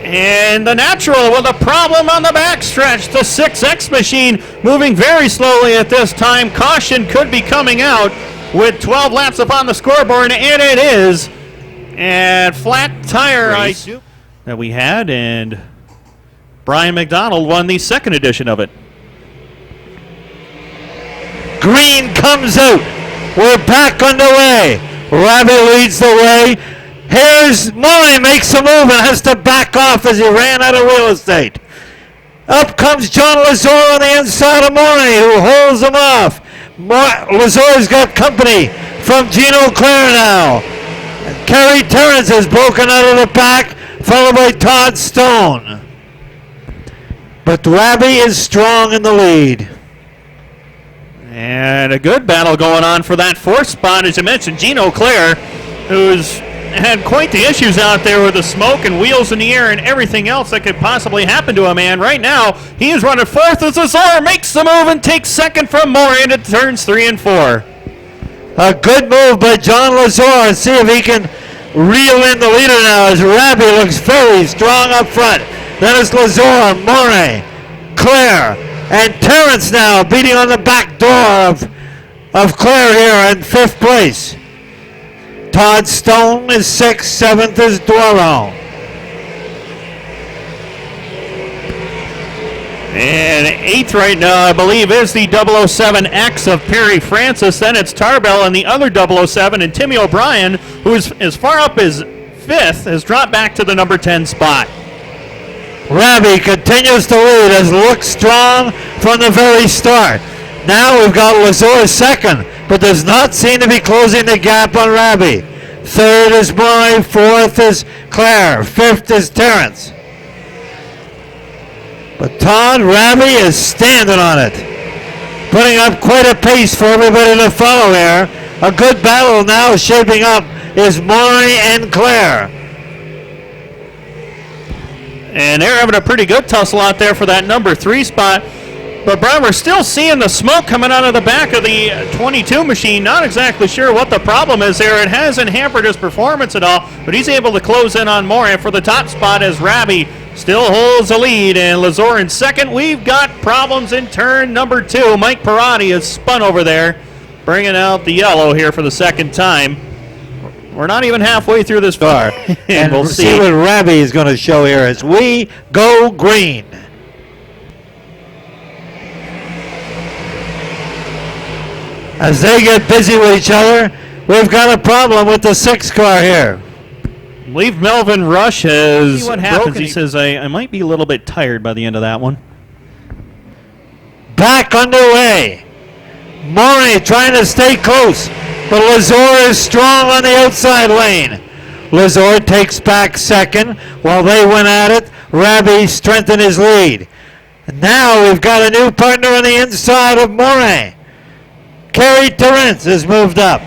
And the natural with a problem on the backstretch. The 6X machine moving very slowly at this time. Caution could be coming out with 12 laps up on the scoreboard, and it is. And flat tire that we had, and Brian McDonald won the 2nd edition of it. Green comes out. We're back underway. Rabi leads the way. Here's Moy, makes a move and has to back off as he ran out of real estate. Up comes John Lazor on the inside of Moy, who holds him off. Lazor's got company from Gino Claire now. Kerry Terrence has broken out of the pack, followed by Todd Stone. But Raby is strong in the lead. And a good battle going on for that fourth spot, as you mentioned. Gino Claire, who's had quite the issues out there with the smoke and wheels in the air and everything else that could possibly happen to a man. Right now, he is running fourth as Lazar makes the move and takes second from Moran at turns 3 and 4. A good move by John Lazar. See if he can reel in the leader now as Raby looks very strong up front. Then it's Lazar, Moran, Claire, and Terrence now beating on the back door of Claire here in 5th place. Todd Stone is 6th, 7th is Dwaro. And 8th right now, I believe, is the 007X of Perry Francis. Then it's Tarbell and the other 007, and Timmy O'Brien, who is as far up as 5th, has dropped back to the number 10 spot. Raby continues to lead, has looked strong from the very start. Now we've got Lazar second, but does not seem to be closing the gap on Raby. 3rd is Moy, 4th is Claire, 5th is Terrence. But Todd Raby is standing on it, putting up quite a pace for everybody to follow here. A good battle now shaping up is Moy and Claire. And they're having a pretty good tussle out there for that number 3 spot. But Brian, we're still seeing the smoke coming out of the back of the 22 machine. Not exactly sure what the problem is there. It hasn't hampered his performance at all, but he's able to close in on Moran for the top spot as Raby still holds the lead. And Lazar in second. We've got problems in turn number 2. Mike Perotti is spun over there, bringing out the yellow here for the second time. We're not even halfway through this far. And we'll see what Raby is going to show here as we go green. As they get busy with each other, we've got a problem with the 6 car here. I believe Melvin Rush has see what happens. He says, I might be a little bit tired by the end of that one. Back underway. Maury trying to stay close, but Lazar is strong on the outside lane. Lazar takes back second while they went at it. Raby strengthened his lead. And now we've got a new partner on the inside of Moray. Kerry Terrence has moved up.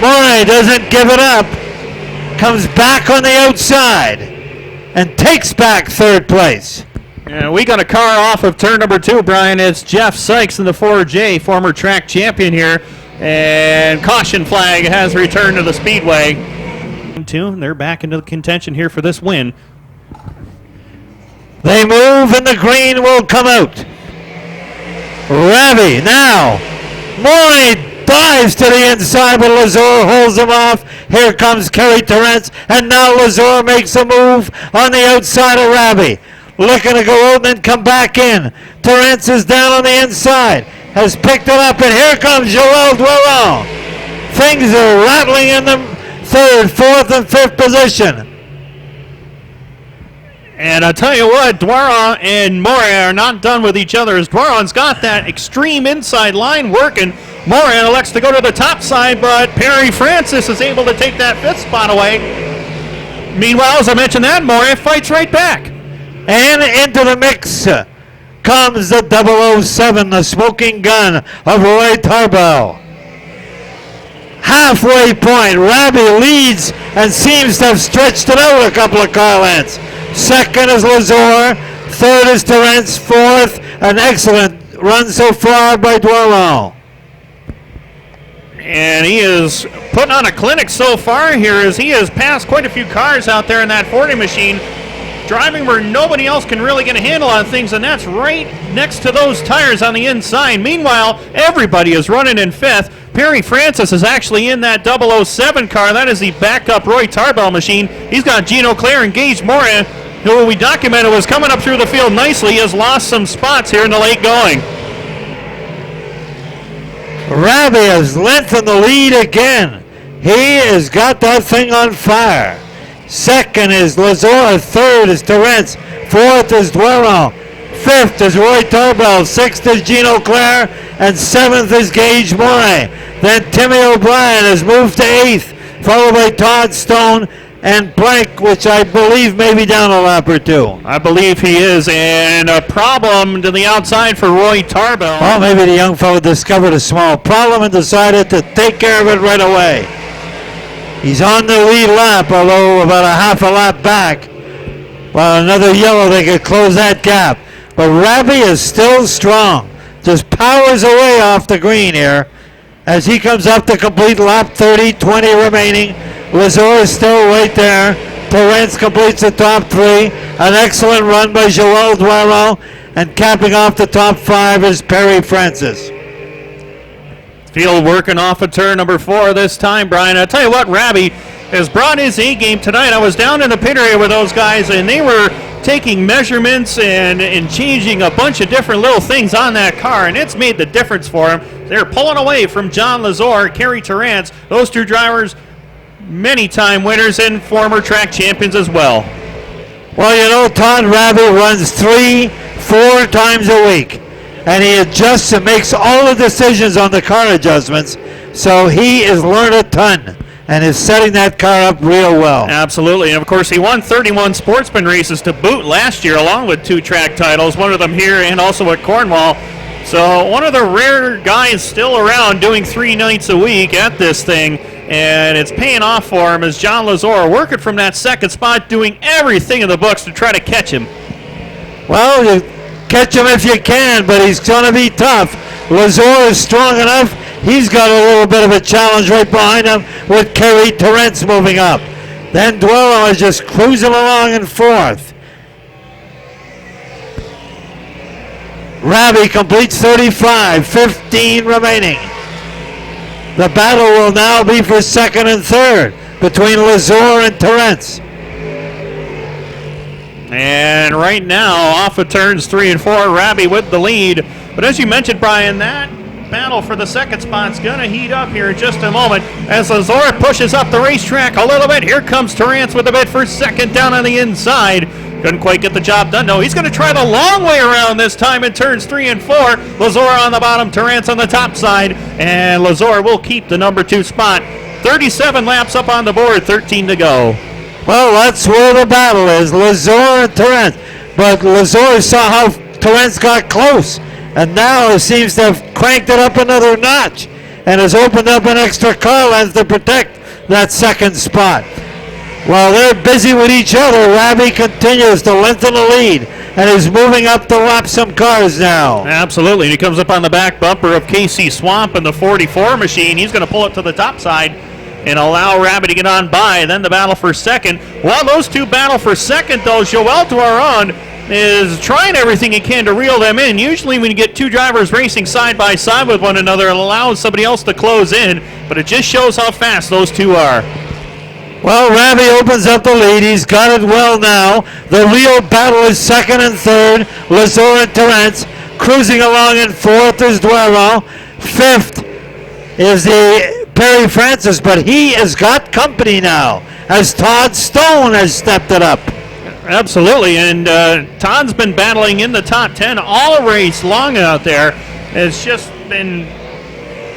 Moray doesn't give it up. Comes back on the outside and takes back 3rd place. And we got a car off of turn number 2, Brian. It's Jeff Sykes in the 4J, former track champion here. And caution flag has returned to the speedway. They're back into the contention here for this win. They move and the green will come out. Raby now. Moray dives to the inside, but Lazar holds him off. Here comes Kerry Terrence, and now Lazar makes a move on the outside of Raby. Looking to go out and then come back in. Terrence is down on the inside, has picked it up, and here comes Joel Dwellon. Things are rattling in the 3rd, 4th, and 5th position. And I'll tell you what, Dwaron and Moran are not done with each other as Dwaron's got that extreme inside line working. Moran elects to go to the top side, but Perry Francis is able to take that 5th spot away. Meanwhile, as I mentioned that, Moran fights right back. And into the mix comes the 007, the smoking gun of Roy Tarbell. Halfway point, Raby leads and seems to have stretched it out a couple of car lengths. Second is Lazar, 3rd is Terrence, 4th, an excellent run so far by Dwellon. And he is putting on a clinic so far here as he has passed quite a few cars out there in that 40 machine, driving where nobody else can really get a handle on things, and that's right next to those tires on the inside. Meanwhile, everybody is running in 5th. Perry Francis is actually in that 007 car. That is the backup Roy Tarbell machine. He's got Gino Claire and Gage Moran, who we documented was coming up through the field nicely. He has lost some spots here in the late going. Raby has lengthened the lead again. He has got that thing on fire. Second is Lazar, 3rd is Terrence, 4th is Dwellon, 5th is Roy Tarbell, 6th is Gino Claire, and 7th is Gage Moray. Then Timmy O'Brien has moved to 8th, followed by Todd Stone, and blank, which I believe may be down a lap or two. I believe he is, and a problem to the outside for Roy Tarbell. Well, maybe the young fellow discovered a small problem and decided to take care of it right away. He's on the lead lap, although about a half a lap back. Well, another yellow, they could close that gap. But Ravi is still strong. Just powers away off the green here as he comes up to complete lap 30, 20 remaining. Lazor is still right there. Torrance completes the top three. An excellent run by Joel Duero. And capping off the top five is Perry Francis. Field working off of turn number 4 this time, Brian. I'll tell you what, Ravi has brought his A game tonight. I was down in the pit area with those guys, and they were taking measurements and changing a bunch of different little things on that car, and it's made the difference for him. They're pulling away from John Lazor, Kerry Torrance. Those two drivers, many-time winners and former track champions as well. Well, you know, Todd Ravi runs 3-4 times a week, and he adjusts and makes all the decisions on the car adjustments, so he has learned a ton and is setting that car up real well. Absolutely, and of course he won 31 sportsman races to boot last year, along with 2 track titles, one of them here and also at Cornwall. So one of the rare guys still around doing 3 nights a week at this thing, and it's paying off for him as John Lazor working from that second spot, doing everything in the books to try to catch him. Well, you catch him if you can, but he's going to be tough. Lazor is strong enough. He's got a little bit of a challenge right behind him with Kerry Torrance moving up. Then Duello is just cruising along in fourth. Ravi completes 35, 15 remaining. The battle will now be for second and third between Lazor and Torrance. And right now, off of turns 3 and 4, Ravi with the lead. But as you mentioned, Brian, that battle for the second spot's gonna heat up here in just a moment as Lazor pushes up the racetrack a little bit. Here comes Torrance with a bid for second down on the inside. Couldn't quite get the job done. No, he's gonna try the long way around this time in turns 3 and 4. Lazor on the bottom, Torrance on the top side, and Lazor will keep the number 2 spot. 37 laps up on the board, 13 to go. Well, that's where the battle is, Lazor and Torrance. But Lazor saw how Torrance got close, and now it seems to have cranked it up another notch and has opened up an extra car length to protect that second spot. While they're busy with each other, Ravi continues to lengthen the lead and is moving up to lap some cars now. Absolutely, and he comes up on the back bumper of Casey Swamp in the 44 machine. He's going to pull it to the top side and allow Ravi to get on by. Then the battle for second. While those two battle for second, though, Joel Duaron is trying everything he can to reel them in. Usually when you get two drivers racing side by side with one another, it allows somebody else to close in, but it just shows how fast those two are. Well, Ravi opens up the lead. He's got it well now. The real battle is second and third. Lazor and Torrance cruising along in fourth is Duero. Fifth is the Perry Francis, but he has got company now as Todd Stone has stepped it up. Absolutely, and Todd's been battling in the top 10 all race long out there. It's just been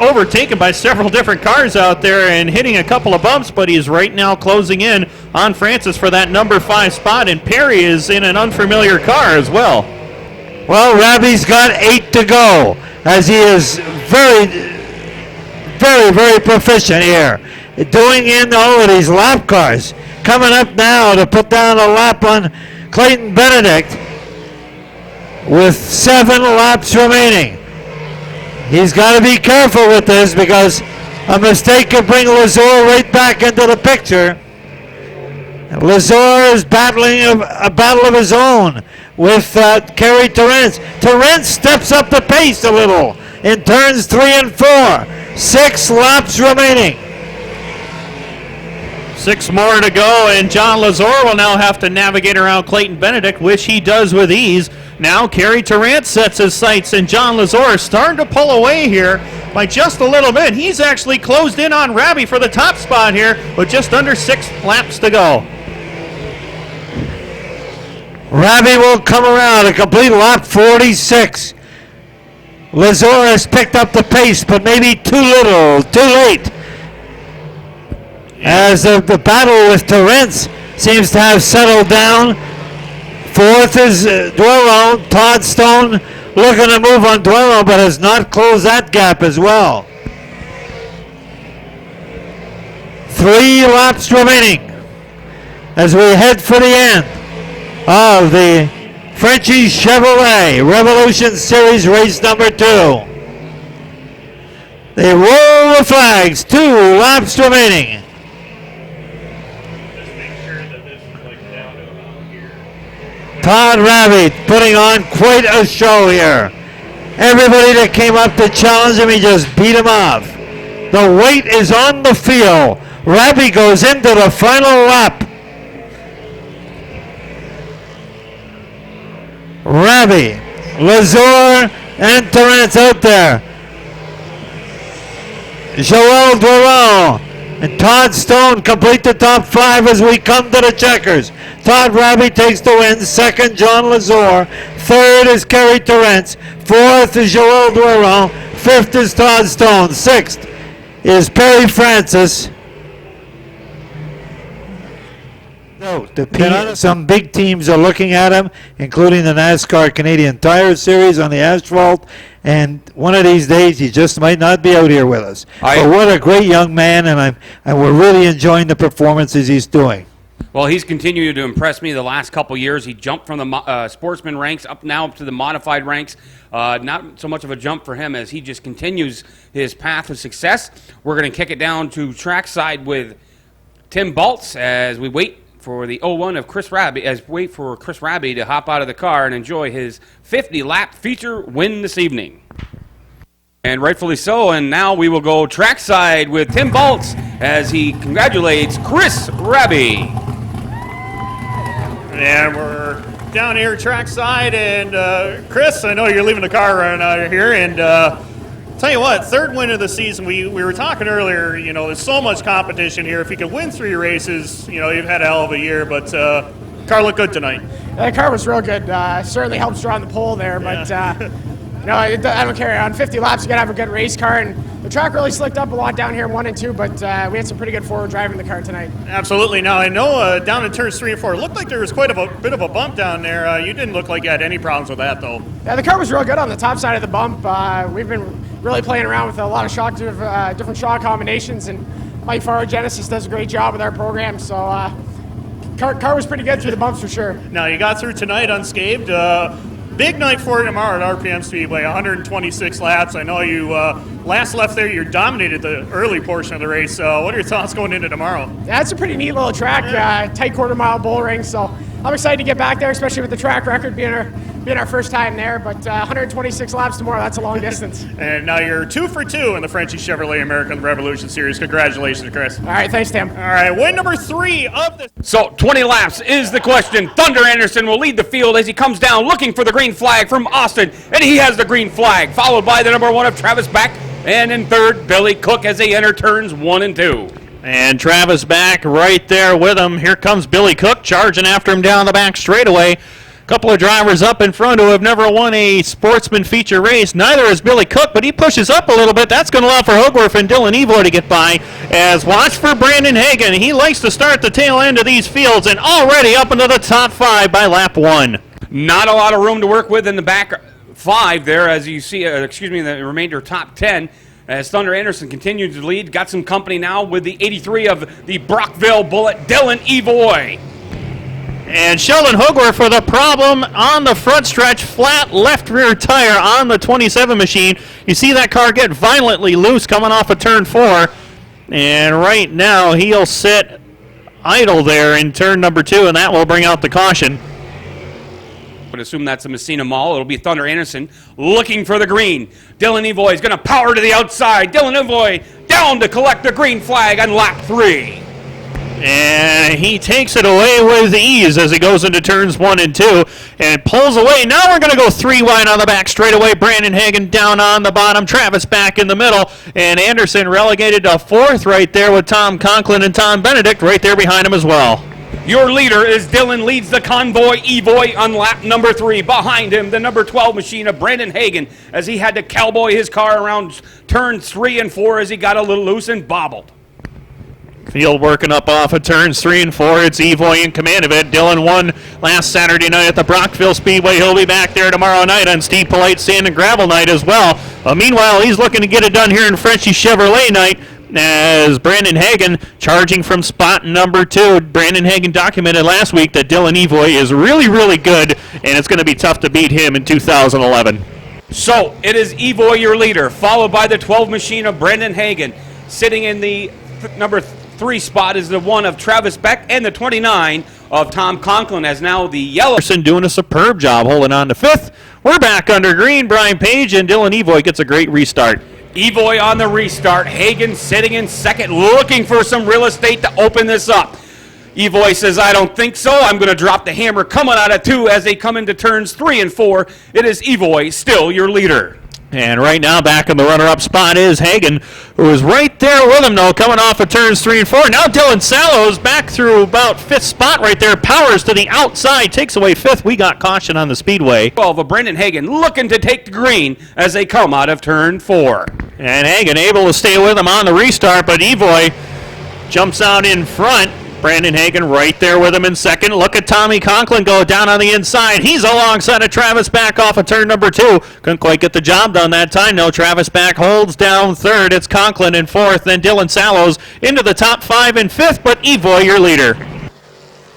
overtaken by several different cars out there and hitting a couple of bumps, but he's right now closing in on Francis for that number 5 spot, and Perry is in an unfamiliar car as well. Well, Ravi's got 8 to go as he is very proficient here, doing in all of these lap cars. Coming up now to put down a lap on Clayton Benedict with 7 laps remaining. He's got to be careful with this because a mistake could bring Lazor right back into the picture. Lazor is battling a battle of his own with Kerry Torrance. Torrance steps up the pace a little in turns 3 and 4. 6 laps remaining. 6 more to go, and John Lazor will now have to navigate around Clayton Benedict, which he does with ease. Now Kerry Torrance sets his sights, and John Lazor is starting to pull away here by just a little bit. He's actually closed in on Ravi for the top spot here with just under 6 laps to go. Ravi will come around a complete lap 46. Lazor has picked up the pace, but maybe too little, too late. as the battle with Torrance seems to have settled down. Fourth is Dwello. Todd Stone looking to move on Dwello, but has not closed that gap as well. 3 laps remaining as we head for the end of the Frenchie Chevrolet Revolution Series race number 2. They roll the flags. 2 laps remaining. Todd Rabbit putting on quite a show here. Everybody that came up to challenge him, he just beat him off. The weight is on the field. Rabbit goes into the final lap. Rabbit, Lazor, and Torrance out there. Joel Dwello and Todd Stone complete the top 5 as we come to the checkers. Todd Rabbit takes the win. Second, John Lazor. Third is Kerry Torrance. Fourth is Joel Dwello. Fifth is Todd Stone. Sixth is Perry Francis. Some big teams are looking at him, including the NASCAR Canadian Tire Series on the asphalt, and one of these days he just might not be out here with us. But what a great young man, and we're really enjoying the performances he's doing. Well, he's continued to impress me the last couple years. He jumped from the sportsman ranks up to the modified ranks. Not so much of a jump for him as he just continues his path of success. We're going to kick it down to trackside with Tim Baltz as we wait for the 01 of Chris Raby, wait for Chris Raby to hop out of the car and enjoy his 50-lap feature win this evening. And rightfully so, and now we will go trackside with Tim Baltz as he congratulates Chris Raby. And we're down here trackside, and Chris, I know you're leaving the car right out here, and tell you what, third win of the season. We were talking earlier, you know, there's so much competition here. If you could win 3 races, you know, you've had a hell of a year, but car looked good tonight. The car was real good. Certainly helps draw on the pole there, but you know, I don't care. On 50 laps, you got to have a good race car, and the track really slicked up a lot down here in 1 and 2, but we had some pretty good forward driving the car tonight. Absolutely. Now, I know down in turns 3 and 4, it looked like there was quite a bit of a bump down there. You didn't look like you had any problems with that, though. Yeah, the car was real good on the top side of the bump. We've been really playing around with a lot of different shock combinations, and Mike Farrow Genesis does a great job with our program, so car was pretty good through the bumps for sure. Now, you got through tonight unscathed. Big night for you tomorrow at RPM Speedway, 126 laps. I know you last left there, you dominated the early portion of the race. What are your thoughts going into tomorrow? Yeah, it's a pretty neat little track, tight quarter-mile bull ring, so I'm excited to get back there, especially with the track record being our first time there, but 126 laps tomorrow, that's a long distance. And now you're 2 for 2 in the Frenchie Chevrolet American Revolution Series. Congratulations, Chris. All right, thanks, Tim. All right, win number 3 of the... So 20 laps is the question. Thunder Anderson will lead the field as he comes down looking for the green flag from Austin, and he has the green flag, followed by the number 1 of Travis Back, and in third, Billy Cook as they enter turns 1 and 2. And Travis Back right there with him. Here comes Billy Cook charging after him down the back straightaway. Couple of drivers up in front who have never won a sportsman feature race. Neither is Billy Cook, but he pushes up a little bit. That's going to allow for Hogarth and Dylan Evoy to get by. As watch for Brandon Hagan. He likes to start the tail end of these fields and already up into the top 5 by lap 1. Not a lot of room to work with in the back 5 there, as you see, the remainder top 10. As Thunder Anderson continues to lead, got some company now with the 83 of the Brockville Bullet, Dylan Evoy. And Sheldon Hogarth for the problem on the front stretch, flat left rear tire on the 27 machine. You see that car get violently loose coming off of turn 4. And right now he'll sit idle there in turn number 2, and that will bring out the caution. But assume that's a Messina Mall. It'll be Thunder Anderson looking for the green. Dylan Evoy is going to power to the outside. Dylan Evoy down to collect the green flag on lap 3. And he takes it away with ease as he goes into turns 1 and 2 and pulls away. Now we're going to go 3 wide on the back straightaway. Brandon Hagan down on the bottom. Travis Back in the middle. And Anderson relegated to 4th right there with Tom Conklin and Tom Benedict right there behind him as well. Your leader is Dylan leads the convoy Evoy on lap number 3. Behind him, the number 12 machine of Brandon Hagan as he had to cowboy his car around turns 3 and 4 as he got a little loose and bobbled. Field working up off of turns 3 and 4. It's Evoy in command of it. Dylan won last Saturday night at the Brockville Speedway. He'll be back there tomorrow night on Steve Polite Sand and Gravel night as well. Meanwhile, he's looking to get it done here in Frenchie Chevrolet night as Brandon Hagen charging from spot number 2. Brandon Hagen documented last week that Dylan Evoy is really, really good, and it's going to be tough to beat him in 2011. So it is Evoy, your leader, followed by the 12 machine of Brandon Hagen. Sitting in the number 3 spot is the one of Travis Beck, and the 29 of Tom Conklin, as now the yellow. Doing a superb job holding on to 5th. We're back under green. Brian Page and Dylan Evoy gets a great restart. Evoy on the restart. Hagen sitting in second, looking for some real estate to open this up. Evoy says, I don't think so. I'm going to drop the hammer coming out of 2 as they come into turns 3 and 4. It is Evoy, still your leader. And right now, back in the runner-up spot is Hagen, who is right there with him, though, coming off of turns 3 and 4. Now Dylan Sallows back through about 5th spot right there, powers to the outside, takes away 5th. We got caution on the speedway. 12 of Brandon Hagen looking to take the green as they come out of turn 4. And Hagen able to stay with him on the restart, but Evoy jumps out in front. Brandon Hagen right there with him in second. Look at Tommy Conklin go down on the inside. He's alongside of Travis Back off of turn number 2. Couldn't quite get the job done that time. No, Travis Back holds down 3rd. It's Conklin in 4th. Then Dylan Sallows into the top 5 in 5th, but Evoy your leader.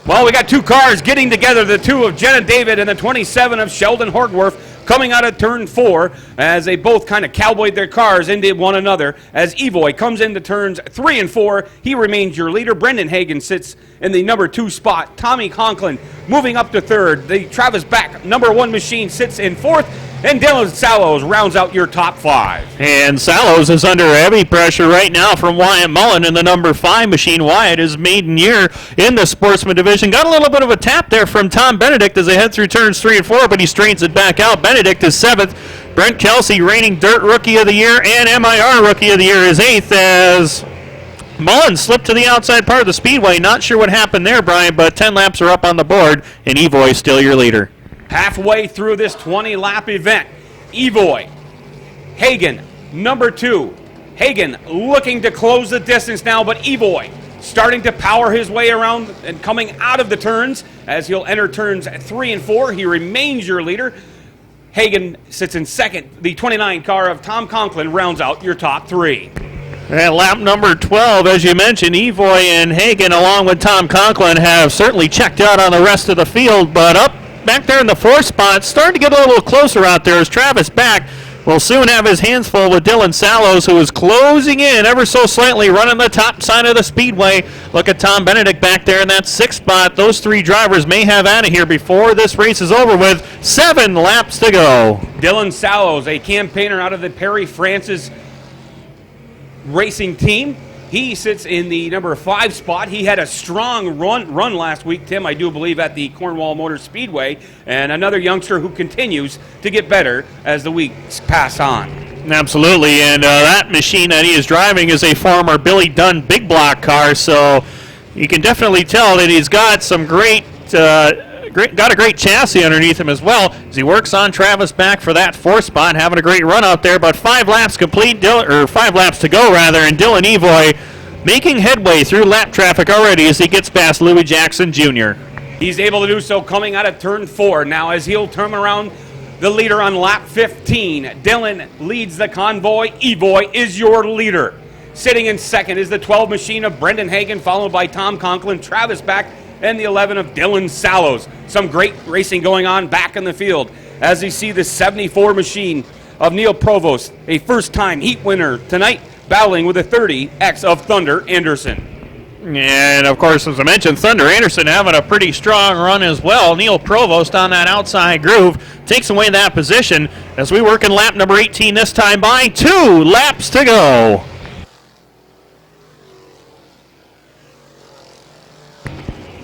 Well, we got 2 cars getting together, the 2 of Jenna David and the 27 of Sheldon Horgworth, coming out of turn 4 as they both kind of cowboyed their cars into one another. As Evoy comes into turns 3 and 4, he remains your leader. Brendan Hagen sits in the number 2 spot. Tommy Conklin moving up to 3rd. The Travis Back number 1 machine sits in 4th. And Dylan Sallows rounds out your top 5. And Sallows is under heavy pressure right now from Wyatt Mullen in the number 5 machine. Wyatt is maiden year in the Sportsman division. Got a little bit of a tap there from Tom Benedict as they head through turns 3 and 4, but he straightens it back out. Benedict is 7th. Brent Kelsey, reigning Dirt Rookie of the Year and MIR Rookie of the Year, is 8th as Mullen slipped to the outside part of the speedway. Not sure what happened there, Brian, but 10 laps are up on the board, and Evoy is still your leader. Halfway through this 20-lap event, Evoy, Hagen, number 2. Hagen looking to close the distance now, but Evoy starting to power his way around and coming out of the turns as he'll enter turns 3 and 4. He remains your leader. Hagen sits in second. The 29 car of Tom Conklin rounds out your top 3. At lap number 12, as you mentioned, Evoy and Hagen, along with Tom Conklin, have certainly checked out on the rest of the field, but up back there in the 4th spot, starting to get a little closer out there as Travis Back will soon have his hands full with Dylan Sallows, who is closing in ever so slightly, running the top side of the speedway. Look at Tom Benedict back there in that 6th spot. Those 3 drivers may have out of here before this race is over with. 7 laps to go. Dylan Sallows, a campaigner out of the Perry Francis racing team. He sits in the number 5 spot. He had a strong run last week, Tim, I do believe, at the Cornwall Motor Speedway, and another youngster who continues to get better as the weeks pass on. Absolutely, and that machine that he is driving is a former Billy Dunn big block car, so you can definitely tell that he's got some great got a great chassis underneath him as well as he works on Travis Back for that 4th spot, having a great run out there. But 5 laps complete, 5 laps to go rather, and Dylan Evoy making headway through lap traffic already as he gets past Louis Jackson Jr. He's able to do so coming out of turn 4 now as he'll turn around the leader on lap 15. Dylan leads the convoy. Evoy is your leader. Sitting in second is the 12 machine of Brendan Hagen, followed by Tom Conklin, Travis Back, and the 11 of Dylan Sallows. Some great racing going on back in the field as you see the 74 machine of Neil Provost, a first-time heat winner tonight, battling with a 30X of Thunder Anderson. And, of course, as I mentioned, Thunder Anderson having a pretty strong run as well. Neil Provost on that outside groove takes away that position as we work in lap number 18 this time by 2 laps to go.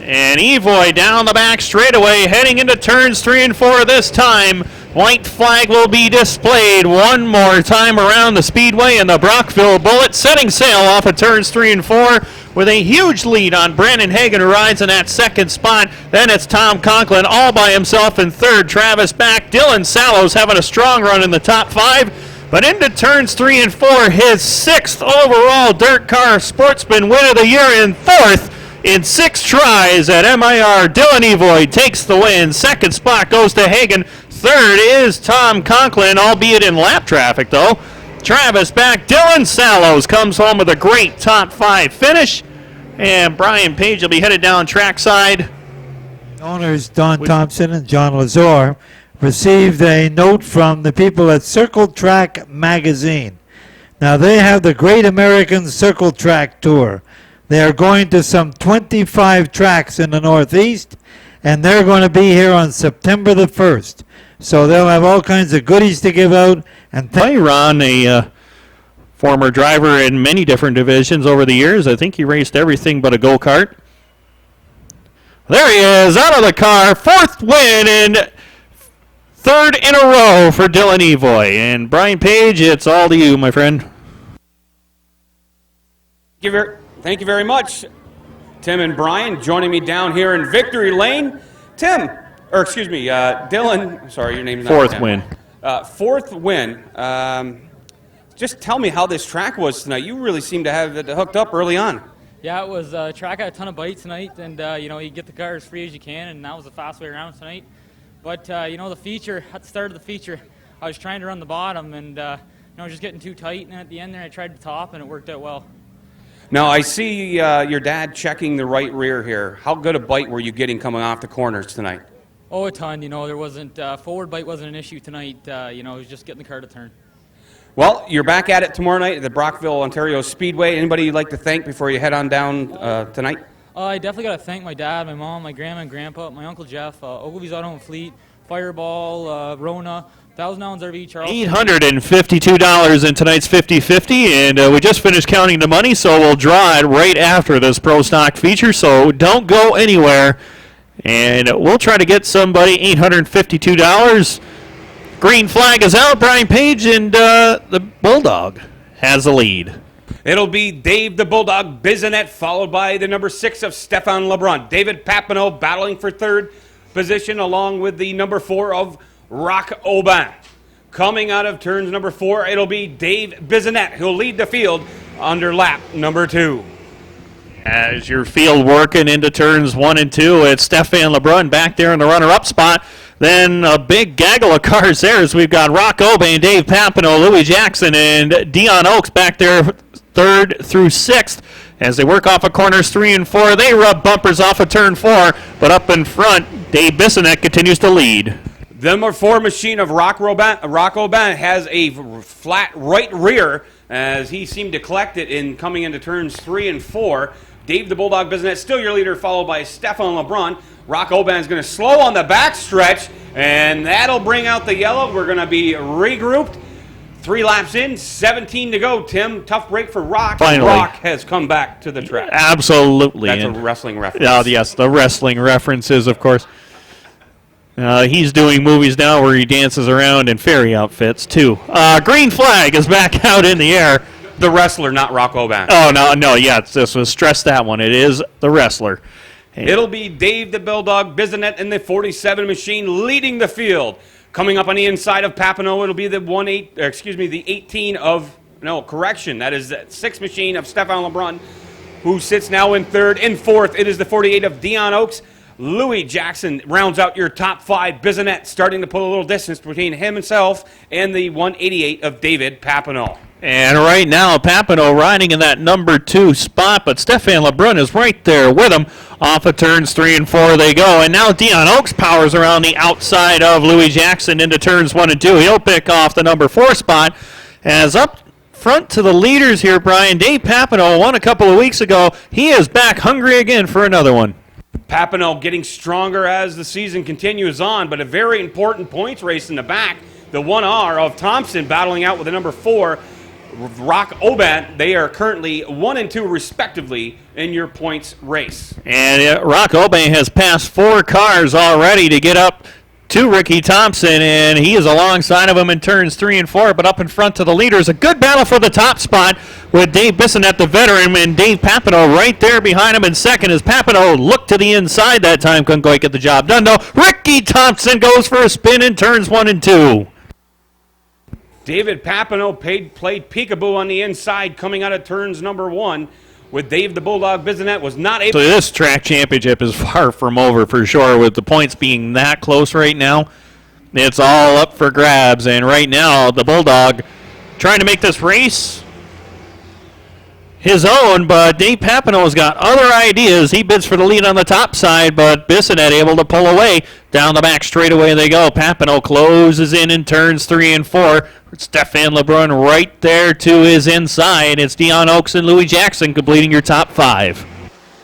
And Evoy down the back straightaway, heading into turns 3 and 4 this time. White flag will be displayed one more time around the speedway, and the Brockville Bullet setting sail off of turns 3 and 4 with a huge lead on Brandon Hagen, who rides in that 2nd spot. Then it's Tom Conklin all by himself in 3rd. Travis Back, Dylan Sallows having a strong run in the top 5. But into turns 3 and 4, his 6th overall Dirt Car Sportsman Win of the Year and 4th in 6 tries at MIR. Dylan Evoy takes the win. 2nd spot goes to Hagen. 3rd is Tom Conklin, albeit in lap traffic, though. Travis back. Dylan Sallows comes home with a great top 5 finish. And Brian Page will be headed down trackside. Owners Don Thompson and John Lazore received a note from the people at Circle Track Magazine. Now, they have the Great American Circle Track Tour. They are going to some 25 tracks in the Northeast, and they're going to be here on September the 1st. So they'll have all kinds of goodies to give out. And Ron, a former driver in many different divisions over the years. I think he raced everything but a go-kart. There he is, out of the car. 4th win and 3rd in a row for Dylan Evoy. And Brian Page, it's all to you, my friend. Thank you very much, Tim and Brian, joining me down here in Victory Lane. Dylan, sorry, your name's not 4th Tim. win. 4th win. Just tell me how this track was tonight. You really seem to have it hooked up early on. Yeah, it was track had a ton of bites tonight, and you get the car as free as you can, and that was a fast way around tonight. But the feature at the start of the feature, I was trying to run the bottom, and just getting too tight. And at the end there, I tried the top, and it worked out well. Now I see your dad checking the right rear here. How good a bite were you getting coming off the corners tonight? Oh, a ton. There wasn't forward bite wasn't an issue tonight. It was just getting the car to turn. Well, you're back at it tomorrow night at the Brockville, Ontario Speedway. Anybody you'd like to thank before you head on down tonight? I definitely got to thank my dad, my mom, my grandma and grandpa, my Uncle Jeff, Ogilvy's Auto and Fleet, Fireball, Rona, $1,000 RV, Charles. $852 in tonight's 50-50, and we just finished counting the money, so we'll draw it right after this Pro Stock feature, so don't go anywhere. And we'll try to get somebody $852. Green flag is out. Brian Page and the Bulldog has the lead. It'll be Dave the Bulldog Bisonet, followed by the number 6 of Stefan LeBrun. David Papineau battling for 3rd position, along with the number 4 of Rock Aubin. Coming out of turns number 4, it'll be Dave Bisonet who'll lead the field under lap number 2. As your field working into turns 1 and 2, it's Stefan LeBrun back there in the runner-up spot. Then a big gaggle of cars there as we've got Rock Aubin, Dave Papineau, Louis Jackson, and Dion Oakes back there 3rd through 6th. As they work off of corners 3 and 4, they rub bumpers off of turn 4, but up in front, Dave Bisonet continues to lead. The number 4 machine of Rock Aubin has a flat right rear as he seemed to collect it in coming into turns 3 and 4. Dave the Bulldog Bisonet still your leader, followed by Stefan LeBrun. Rock Aubin is going to slow on the back stretch, and that'll bring out the yellow. We're going to be regrouped. 3 laps in, 17 to go, Tim. Tough break for Rock. Finally. Rock has come back to the track. Absolutely. That's a wrestling reference. Oh, yes, the wrestling references, of course. He's doing movies now where he dances around in fairy outfits, too. Green flag is back out in the air. The wrestler, not Rock Aubin. Oh, no, yeah, this was stress that one. It is the wrestler. It'll be Dave the Bulldog Bisonet in the 47 machine leading the field. Coming up on the inside of Papineau, it'll be the 18 of, that is the 6 machine of Stefan LeBrun, who sits now in 3rd. In 4th, it is the 48 of Dion Oakes. Louis Jackson rounds out your top 5. Bisonet starting to put a little distance between himself and the 188 of David Papineau. And right now, Papineau riding in that number 2 spot, but Stefan LeBrun is right there with him. Off of turns 3 and 4 they go, and now Dion Oakes powers around the outside of Louis Jackson into turns 1 and 2. He'll pick off the number 4 spot. As up front to the leaders here, Brian, Dave Papineau won a couple of weeks ago. He is back hungry again for another one. Papineau getting stronger as the season continues on, but a very important points race in the back. The 1R of Thompson battling out with the number 4, Rock Aubin. They are currently 1 and 2 respectively in your points race. And Rock Aubin has passed 4 cars already to get up to Ricky Thompson, and he is alongside of him in turns 3 and 4, but up in front to the leaders. A good battle for the top spot with Dave Bisonet, the veteran, and Dave Papineau right there behind him in second as Papineau looked to the inside that time. Couldn't quite get the job done, though. Ricky Thompson goes for a spin in turns 1 and 2. David Papineau played peekaboo on the inside coming out of turns number 1 with Dave the Bulldog Bissonette was not able. So this track championship is far from over for sure with the points being that close right now. It's all up for grabs, and right now the Bulldog trying to make this race his own, but Dave Papineau's got other ideas. He bids for the lead on the top side, but Bissonette able to pull away. Down the back straightaway they go. Papineau closes in turns 3 and 4. Stefan Lebrun right there to his inside. It's Dion Oaks and Louis Jackson completing your top 5.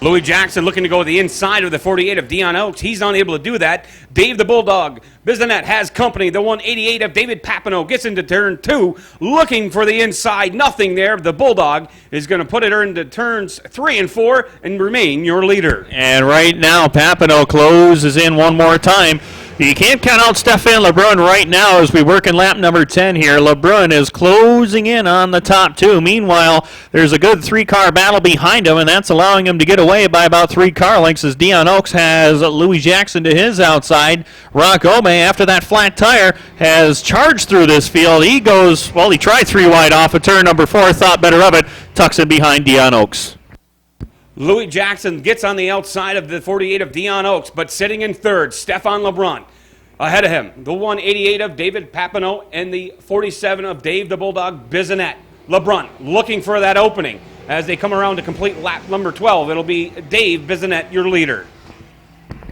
Louis Jackson looking to go to the inside of the 48 of Dion Oaks. He's unable to do that. Dave the Bulldog Bissonette has company. The 188 of David Papineau gets into turn 2, looking for the inside. Nothing there. The Bulldog is going to put it into turns 3 and 4 and remain your leader. And right now, Papineau closes in one more time. You can't count out Stefan Lebrun right now as we work in lap number 10 here. Lebrun is closing in on the top 2. Meanwhile, there's a good 3-car battle behind him, and that's allowing him to get away by about 3 car lengths as Dion Oaks has Louis Jackson to his outside. Rock Ome, after that flat tire, has charged through this field. He goes, well, he tried 3 wide off of turn number 4, thought better of it, tucks in behind Dion Oaks. Louis Jackson gets on the outside of the 48 of Dion Oaks, but sitting in third, Stefan Lebrun. Ahead of him, the 188 of David Papineau and the 47 of Dave the Bulldog Bissonette. Lebrun looking for that opening as they come around to complete lap number 12. It'll be Dave Bissonette, your leader.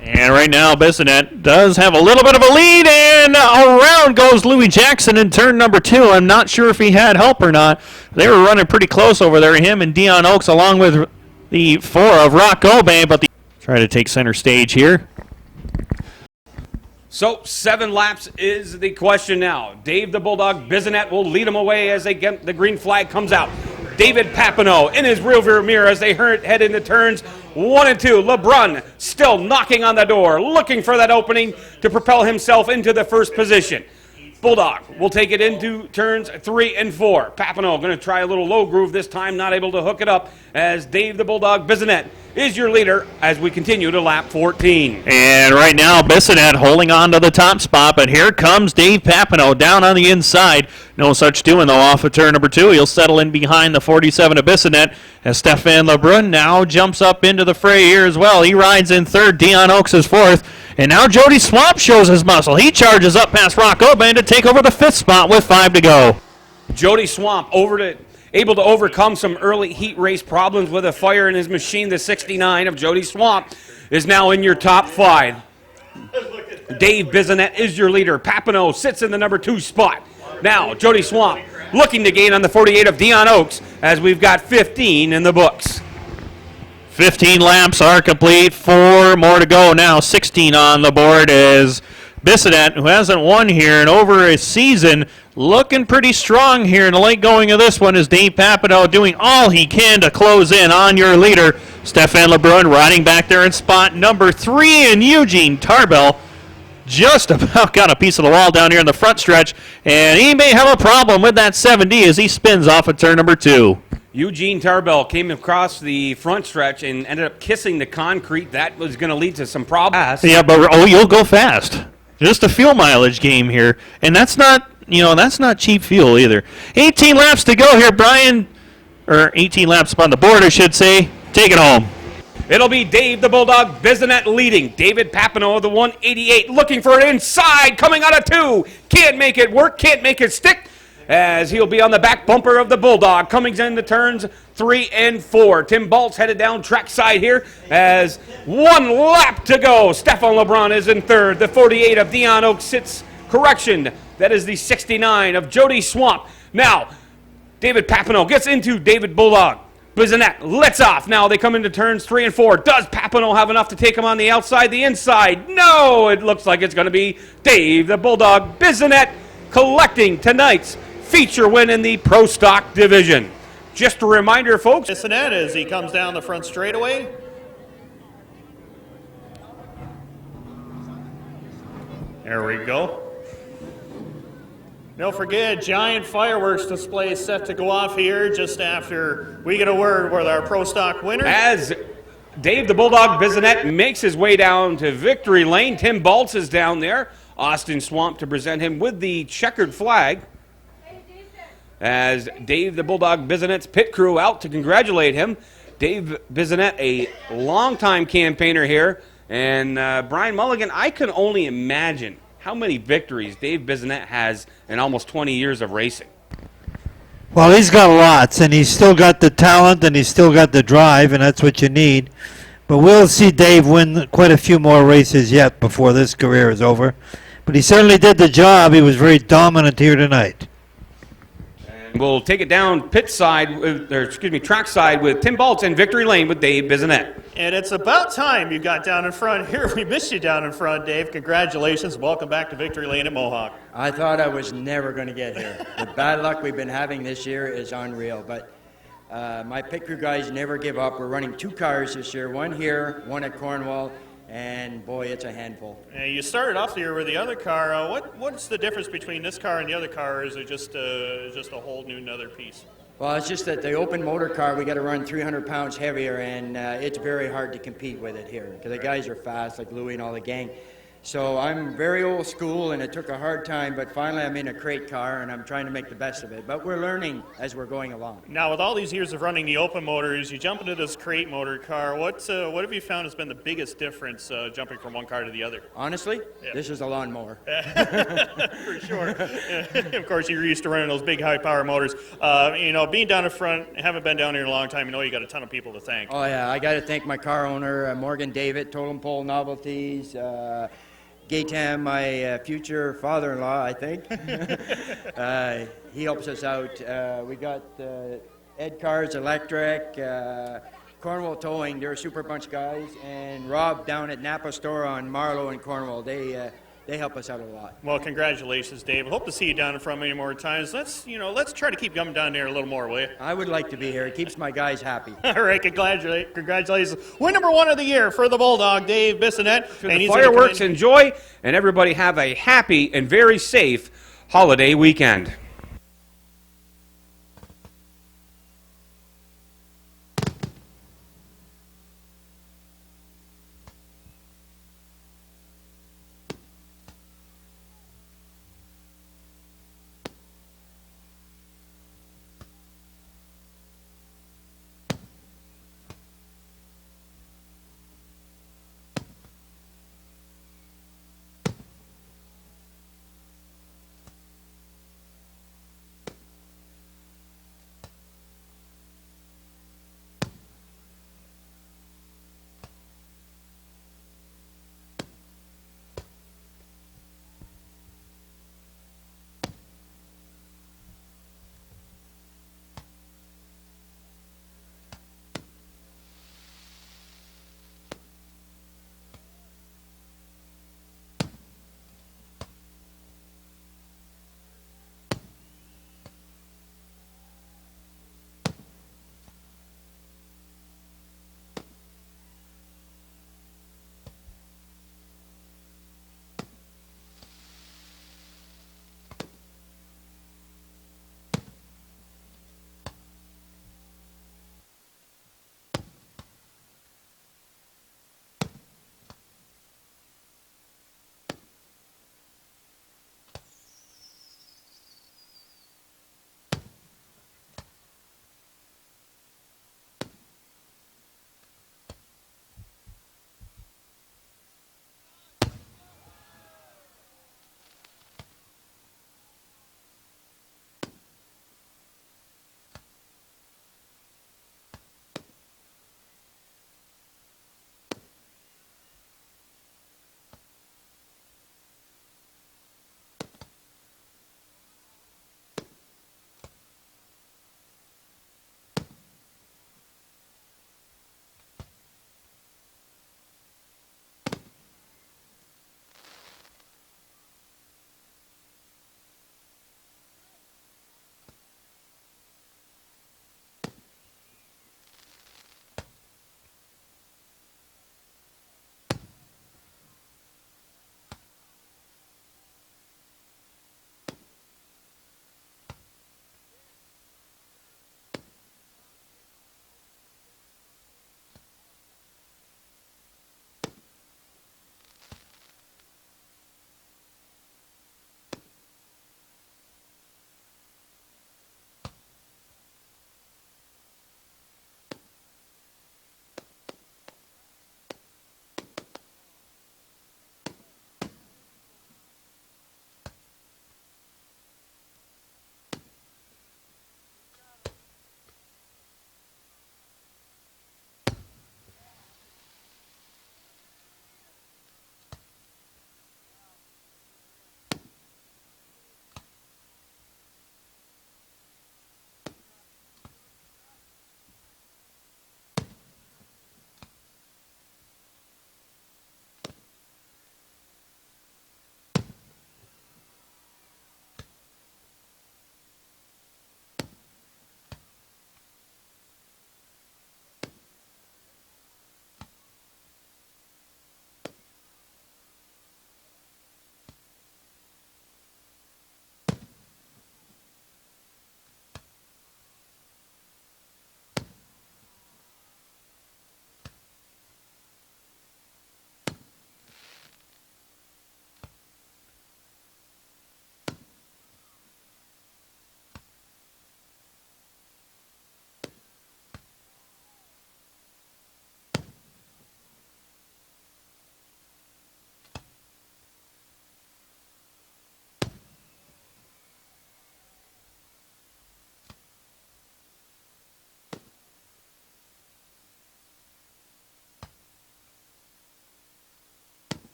And right now, Bissonette does have a little bit of a lead, and around goes Louis Jackson in turn number 2. I'm not sure if he had help or not. They were running pretty close over there, him and Dion Oaks, along with the 4 of Rock Obey, but try to take center stage here. So 7 laps is the question now. Dave the Bulldog Bissonette will lead them away as they get the green flag comes out. David Papineau in his rearview mirror as they head into turns 1 and 2. Lebrun still knocking on the door, looking for that opening to propel himself into the first position. Bulldog will take it into turns 3 and 4. Papineau going to try a little low groove this time, not able to hook it up as Dave the Bulldog Bissonette is your leader as we continue to lap 14. And right now, Bissonette holding on to the top spot, but here comes Dave Papineau down on the inside. No such doing, though, off of turn number 2. He'll settle in behind the 47 of Bissonette as Stefan Lebrun now jumps up into the fray here as well. He rides in third. Dion Oaks is 4th. And now Jody Swamp shows his muscle. He charges up past Rock Obey to take over the 5th spot with 5 to go. Jody Swamp able to overcome some early heat race problems with a fire in his machine. The 69 of Jody Swamp is now in your top 5. Dave Bissonette is your leader. Papineau sits in the number 2 spot. Now Jody Swamp looking to gain on the 48 of Dion Oaks as we've got 15 in the books. 15 laps are complete, 4 more to go now. 16 on the board is Bissonette, who hasn't won here in over a season, looking pretty strong here in the late going of this one. Is Dave Papineau doing all he can to close in on your leader. Stefan Lebrun riding back there in spot number 3, and Eugene Tarbell just about got a piece of the wall down here in the front stretch, and he may have a problem with that 7D as he spins off of turn number 2. Eugene Tarbell came across the front stretch and ended up kissing the concrete. That was going to lead to some problems. Yeah, but you'll go fast. Just a fuel mileage game here, and that's not cheap fuel either. 18 laps to go here, Brian, or 18 laps on the board, I should say. Take it home. It'll be Dave the Bulldog Bissonette leading. David Papineau, the 188, looking for it inside, coming out of 2. Can't make it work, can't make it stick, as he'll be on the back bumper of the Bulldog, coming into turns 3 and 4. Tim Baltz headed down trackside here as 1 lap to go. Stefan Lebrun is in third. The 48 of Dion Oaks sits, correction, that is the 69 of Jody Swamp. Now, David Papineau gets into David Bulldog. Bissonette lets off. Now they come into turns 3 and 4. Does Papineau have enough to take him on the outside, the inside? No, it looks like it's going to be Dave the Bulldog Bissonette collecting tonight's feature win in the Pro Stock division. Just a reminder, folks. Bissonette as he comes down the front straightaway. There we go. Don't forget, giant fireworks display is set to go off here just after we get a word with our Pro Stock winner. As Dave the Bulldog Bissonette makes his way down to victory lane, Tim Baltz is down there. Austin Swamp to present him with the checkered flag. as Dave the Bulldog Bissonet's pit crew out to congratulate him. Dave Bissonet, a longtime campaigner here, and Brian Mulligan, I can only imagine how many victories Dave Bissonet has in almost 20 years of racing. Well, he's got lots, and he's still got the talent, and he's still got the drive, and that's what you need. But we'll see Dave win quite a few more races yet before this career is over. But he certainly did the job. He was very dominant here tonight. We'll take it down track side with Tim Baltz and Victory Lane with Dave Bissonette. And it's about time you got down in front here. We missed you down in front, Dave. Congratulations. Welcome back to Victory Lane at Mohawk. I thought I was never going to get here. The bad luck we've been having this year is unreal. But my pit crew guys never give up. We're running 2 cars this year, one here, one at Cornwall. And boy, it's a handful. You started off the year with the other car. What's the difference between this car and the other car? Or is it just a whole new another piece? Well, it's just that the open motor car, we got to run 300 pounds heavier, and it's very hard to compete with it here because the guys are fast, like Louie and all the gang. So I'm very old school, and it took a hard time, but finally I'm in a crate car, and I'm trying to make the best of it. But we're learning as we're going along. Now, with all these years of running the open motors, you jump into this crate motor car. What have you found has been the biggest difference jumping from one car to the other? Honestly, This is a lawnmower. For sure. Of course, you're used to running those big, high-power motors. Being down in front, haven't been down here in a long time. You got a ton of people to thank. Oh, yeah, I got to thank my car owner, Morgan David, Totem Pole Novelties, Gaytam, my future father-in-law, I think. He helps us out. We got Ed Cars Electric, Cornwall Towing, they're a super bunch guys, and Rob down at Napa Store on Marlow and Cornwall. They help us out a lot. Well, congratulations, Dave. I hope to see you down in front many more times. Let's try to keep coming down there a little more, will you? I would like to be here. It keeps my guys happy. All right, congratulations. Win number 1 of the year for the Bulldog, Dave Bissonette. And the fireworks, enjoy, and everybody have a happy and very safe holiday weekend.